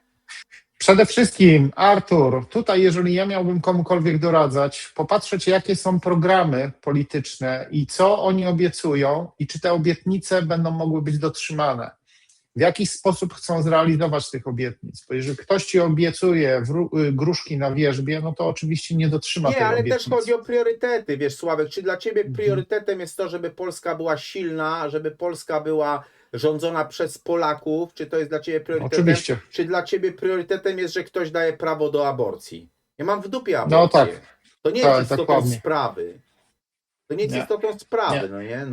Przede wszystkim, Artur, tutaj jeżeli ja miałbym komukolwiek doradzać, popatrzeć jakie są programy polityczne i co oni obiecują i czy te obietnice będą mogły być dotrzymane. W jaki sposób chcą zrealizować tych obietnic. Bo jeżeli ktoś ci obiecuje gruszki na wierzbie, no to oczywiście nie dotrzyma tej obietnicy. Nie, ale też chodzi o priorytety, wiesz, Sławek, czy dla ciebie priorytetem jest to, żeby Polska była silna, żeby Polska była rządzona przez Polaków, czy to jest dla ciebie priorytetem? Oczywiście. Czy dla ciebie priorytetem jest, że ktoś daje prawo do aborcji? Ja mam w dupie aborcję. No tak. To nie jest istotą sprawy. To nie jest Nie. istotą sprawy, Nie. no nie?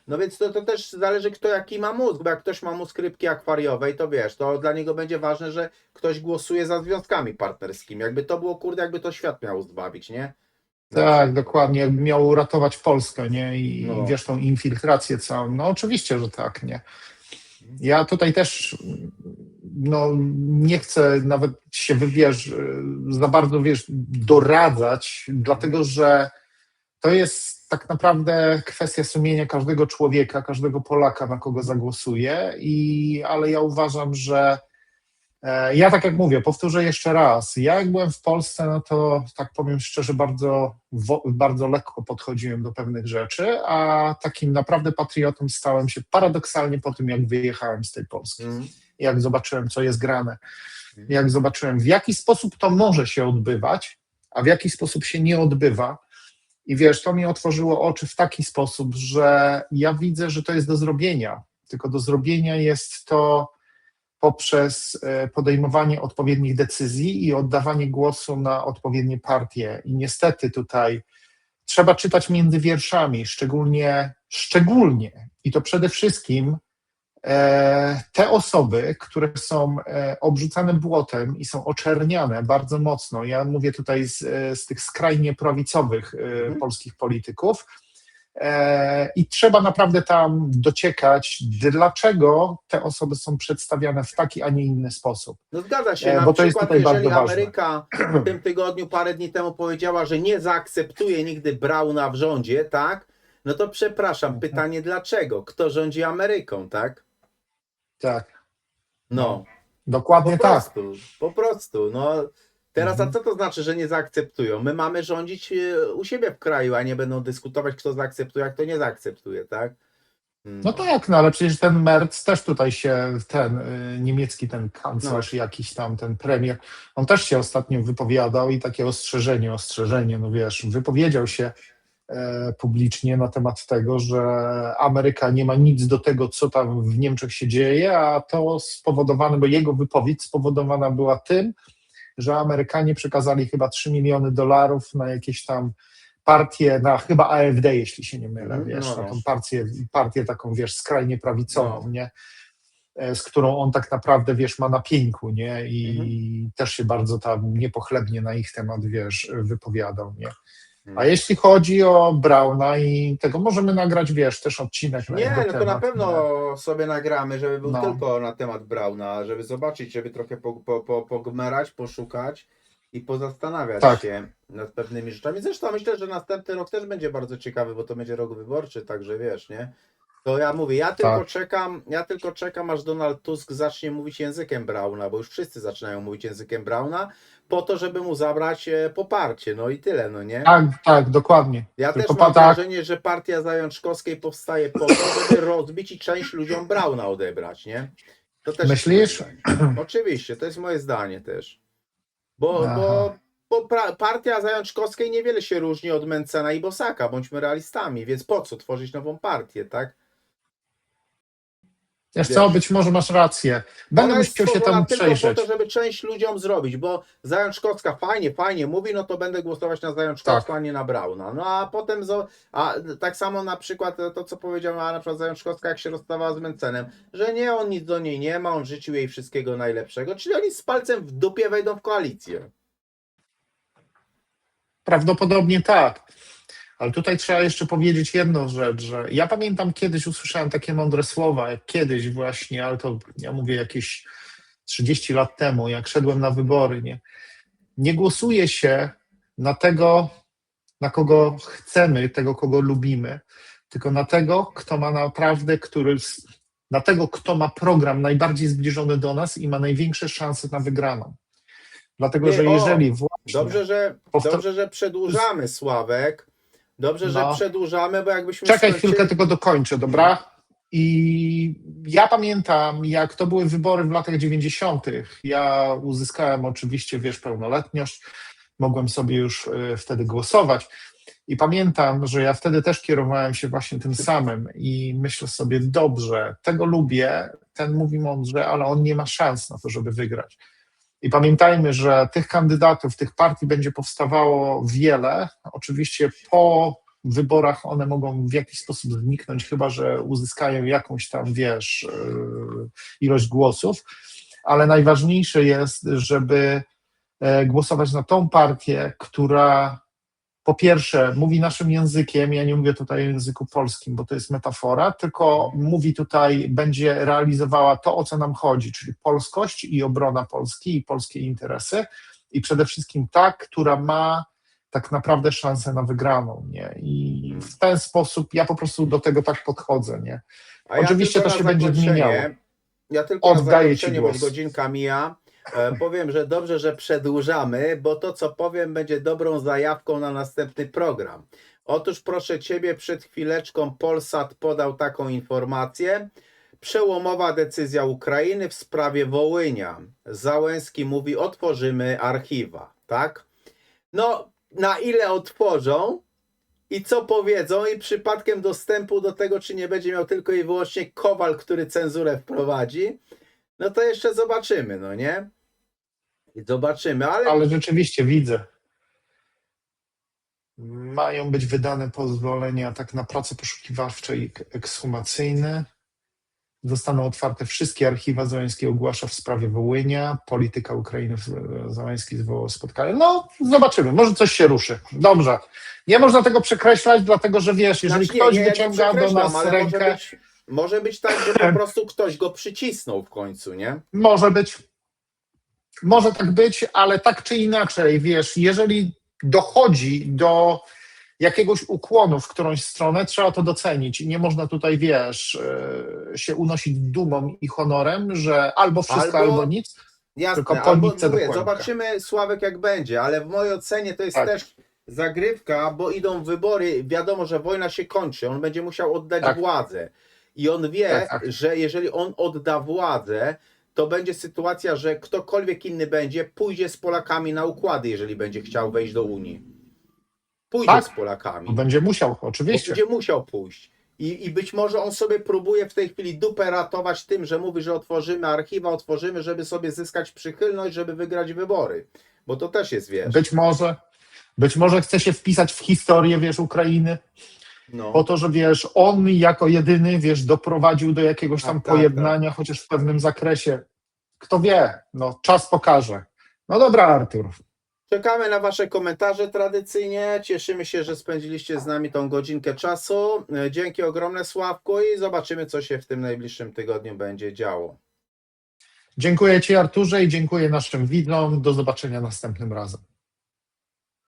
No więc to też zależy, kto jaki ma mózg, bo jak ktoś ma mózg rybki akwariowej, to wiesz, to dla niego będzie ważne, że ktoś głosuje za związkami partnerskimi. Jakby to było, kurde, jakby to świat miał zbawić, nie? Na Tak, przykład. dokładnie, jakby miał uratować Polskę, nie? I No. wiesz, tą infiltrację całą. No oczywiście, że tak, nie? Ja tutaj też no, nie chcę nawet się za bardzo, wiesz, doradzać, dlatego że to jest tak naprawdę kwestia sumienia każdego człowieka, każdego Polaka, na kogo zagłosuje, ale ja uważam, że ja tak jak mówię, powtórzę jeszcze raz, ja jak byłem w Polsce, no to tak powiem szczerze, bardzo lekko podchodziłem do pewnych rzeczy, a takim naprawdę patriotą stałem się paradoksalnie po tym, jak wyjechałem z tej Polski. Jak zobaczyłem, co jest grane, jak zobaczyłem, w jaki sposób to może się odbywać, a w jaki sposób się nie odbywa. I wiesz, to mi otworzyło oczy w taki sposób, że ja widzę, że to jest do zrobienia, tylko do zrobienia jest to poprzez podejmowanie odpowiednich decyzji i oddawanie głosu na odpowiednie partie. I niestety tutaj trzeba czytać między wierszami, szczególnie i to przede wszystkim te osoby, które są obrzucane błotem i są oczerniane bardzo mocno. Ja mówię tutaj z tych skrajnie prawicowych polskich polityków. I trzeba naprawdę tam dociekać, dlaczego te osoby są przedstawiane w taki, a nie inny sposób. No zgadza się, na bo to jest przykład tutaj jeżeli bardzo ważne. Ameryka w tym tygodniu, parę dni temu powiedziała, że nie zaakceptuje nigdy Browna w rządzie, tak? No to przepraszam, pytanie dlaczego? Kto rządzi Ameryką, tak? Tak. No. Dokładnie tak. Po prostu, no. Teraz, a co to znaczy, że nie zaakceptują? My mamy rządzić u siebie w kraju, a nie będą dyskutować, kto zaakceptuje, a kto nie zaakceptuje, tak? No tak, no ale przecież ten Merz też tutaj się, niemiecki ten kanclerz, jakiś tam, ten premier, on też się ostatnio wypowiadał i takie ostrzeżenie, no wiesz, wypowiedział się publicznie na temat tego, że Ameryka nie ma nic do tego, co tam w Niemczech się dzieje, a to spowodowane, bo jego wypowiedź spowodowana była tym, że Amerykanie przekazali chyba $3 miliony na jakieś tam partię, na chyba AfD, jeśli się nie mylę, wiesz, na tą partię taką, wiesz, skrajnie prawicową, nie? Z którą on tak naprawdę, wiesz, ma na pięku, nie? I też się bardzo tam niepochlebnie na ich temat, wiesz, wypowiadał, nie? A jeśli chodzi o Browna i tego, możemy nagrać, wiesz, też odcinek na jego temat. To na pewno sobie nagramy, żeby był tylko na temat Browna, żeby zobaczyć, żeby trochę pogmerać, poszukać i pozastanawiać się nad pewnymi rzeczami. Zresztą myślę, że następny rok też będzie bardzo ciekawy, bo to będzie rok wyborczy, także wiesz, nie? To ja mówię, ja tylko czekam, aż Donald Tusk zacznie mówić językiem Browna, bo już wszyscy zaczynają mówić językiem Browna, po to, żeby mu zabrać poparcie, no i tyle, no nie? Tak, dokładnie. Ja tylko też mam wrażenie, że partia Zajączkowskiej powstaje po to, żeby rozbić i część ludziom Browna odebrać, nie? To też myślisz? Oczywiście, to jest moje zdanie też. Bo partia Zajączkowskiej niewiele się różni od Mencena i Bosaka, bądźmy realistami, więc po co tworzyć nową partię, tak? Wiesz co, być może masz rację. Będę musiał się tam przejrzeć. Tylko po to, żeby część ludziom zrobić, bo Zajączkowska fajnie mówi, no to będę głosować na Zajączkowską, a nie na Brauna. No a potem, tak samo na przykład to, co powiedziała na przykład Zajączkowska, jak się rozstawała z Mencenem, że nie, on nic do niej nie ma, on życzył jej wszystkiego najlepszego, czyli oni z palcem w dupie wejdą w koalicję. Prawdopodobnie tak. Ale tutaj trzeba jeszcze powiedzieć jedną rzecz, że ja pamiętam kiedyś usłyszałem takie mądre słowa, jak kiedyś właśnie, ale to ja mówię jakieś 30 lat temu, jak szedłem na wybory, nie głosuje się na tego, na kogo chcemy, tego, kogo lubimy, tylko na tego, kto ma naprawdę, na tego, kto ma program najbardziej zbliżony do nas i ma największe szanse na wygraną. Dlatego, że jeżeli właśnie... Dobrze, że przedłużamy, Sławek. Dobrze, że przedłużamy, bo jakbyśmy... Czekaj chwilkę, tylko dokończę, dobra? I ja pamiętam, jak to były wybory w latach 90. Ja uzyskałem oczywiście, wiesz, pełnoletność, mogłem sobie już wtedy głosować. I pamiętam, że ja wtedy też kierowałem się właśnie tym samym i myślę sobie, dobrze, tego lubię, ten mówi mądrze, ale on nie ma szans na to, żeby wygrać. I pamiętajmy, że tych kandydatów, tych partii będzie powstawało wiele, oczywiście po wyborach one mogą w jakiś sposób zniknąć, chyba że uzyskają jakąś tam, wiesz, ilość głosów, ale najważniejsze jest, żeby głosować na tą partię, która po pierwsze mówi naszym językiem, ja nie mówię tutaj o języku polskim, bo to jest metafora, tylko mówi tutaj, będzie realizowała to, o co nam chodzi, czyli polskość i obrona Polski i polskie interesy i przede wszystkim ta, która ma tak naprawdę szansę na wygraną, nie? I w ten sposób ja po prostu do tego tak podchodzę, nie? A ja Oczywiście tylko to na się będzie zakończenie- zmieniało. Ja tylko na Oddaję ci zakończenie, bo głos. godzinka mija, powiem, że dobrze, że przedłużamy, bo to, co powiem, będzie dobrą zajawką na następny program. Otóż proszę Ciebie, przed chwileczką Polsat podał taką informację. Przełomowa decyzja Ukrainy w sprawie Wołynia. Załęski mówi, otworzymy archiwa, tak? No, na ile otworzą i co powiedzą i przypadkiem dostępu do tego, czy nie będzie miał tylko i wyłącznie Kowal, który cenzurę wprowadzi, no to jeszcze zobaczymy, no nie? I zobaczymy, Ale rzeczywiście widzę. Mają być wydane pozwolenia tak na prace poszukiwawcze i ekshumacyjne. Zostaną otwarte wszystkie archiwa. Załęski ogłasza w sprawie Wołynia. Polityka Ukrainy, Załęski zwołał spotkanie. No, zobaczymy, może coś się ruszy. Dobrze. Nie można tego przekreślać, dlatego że wiesz, jeżeli Znaczy, ktoś ja nie wyciąga do przekreślam, nas ale rękę, może być tak, że po prostu ktoś go przycisnął w końcu, nie? może być, może tak być, ale tak czy inaczej, wiesz, jeżeli dochodzi do jakiegoś ukłonu w którąś stronę, trzeba to docenić i nie można tutaj, wiesz, się unosić dumą i honorem, że albo wszystko, albo nic. Jasne, Tylko albo policzę mówię, dokładnie. zobaczymy, Sławek, jak będzie, ale w mojej ocenie to jest Tak. też zagrywka, bo idą wybory, wiadomo, że wojna się kończy, on będzie musiał oddać Tak. władzę i on wie, Tak. że jeżeli on odda władzę, to będzie sytuacja, że ktokolwiek inny będzie, pójdzie z Polakami na układy, jeżeli będzie chciał wejść do Unii. Pójdzie Tak. z Polakami. Będzie musiał, Bo oczywiście. będzie musiał pójść. I być może on sobie próbuje w tej chwili dupę ratować tym, że mówi, że otworzymy archiwa, otworzymy, żeby sobie zyskać przychylność, żeby wygrać wybory. Bo to też jest, wiesz. Być może chce się wpisać w historię, wiesz, Ukrainy, No. po to, że wiesz, on jako jedyny, wiesz, doprowadził do jakiegoś tam Tak, pojednania, chociaż w pewnym zakresie. Kto wie, no czas pokaże. No dobra, Artur. Czekamy na Wasze komentarze tradycyjnie. Cieszymy się, że spędziliście z nami tą godzinkę czasu. Dzięki ogromne, Sławku, i zobaczymy, co się w tym najbliższym tygodniu będzie działo. Dziękuję Ci, Arturze, i dziękuję naszym widzom. Do zobaczenia następnym razem.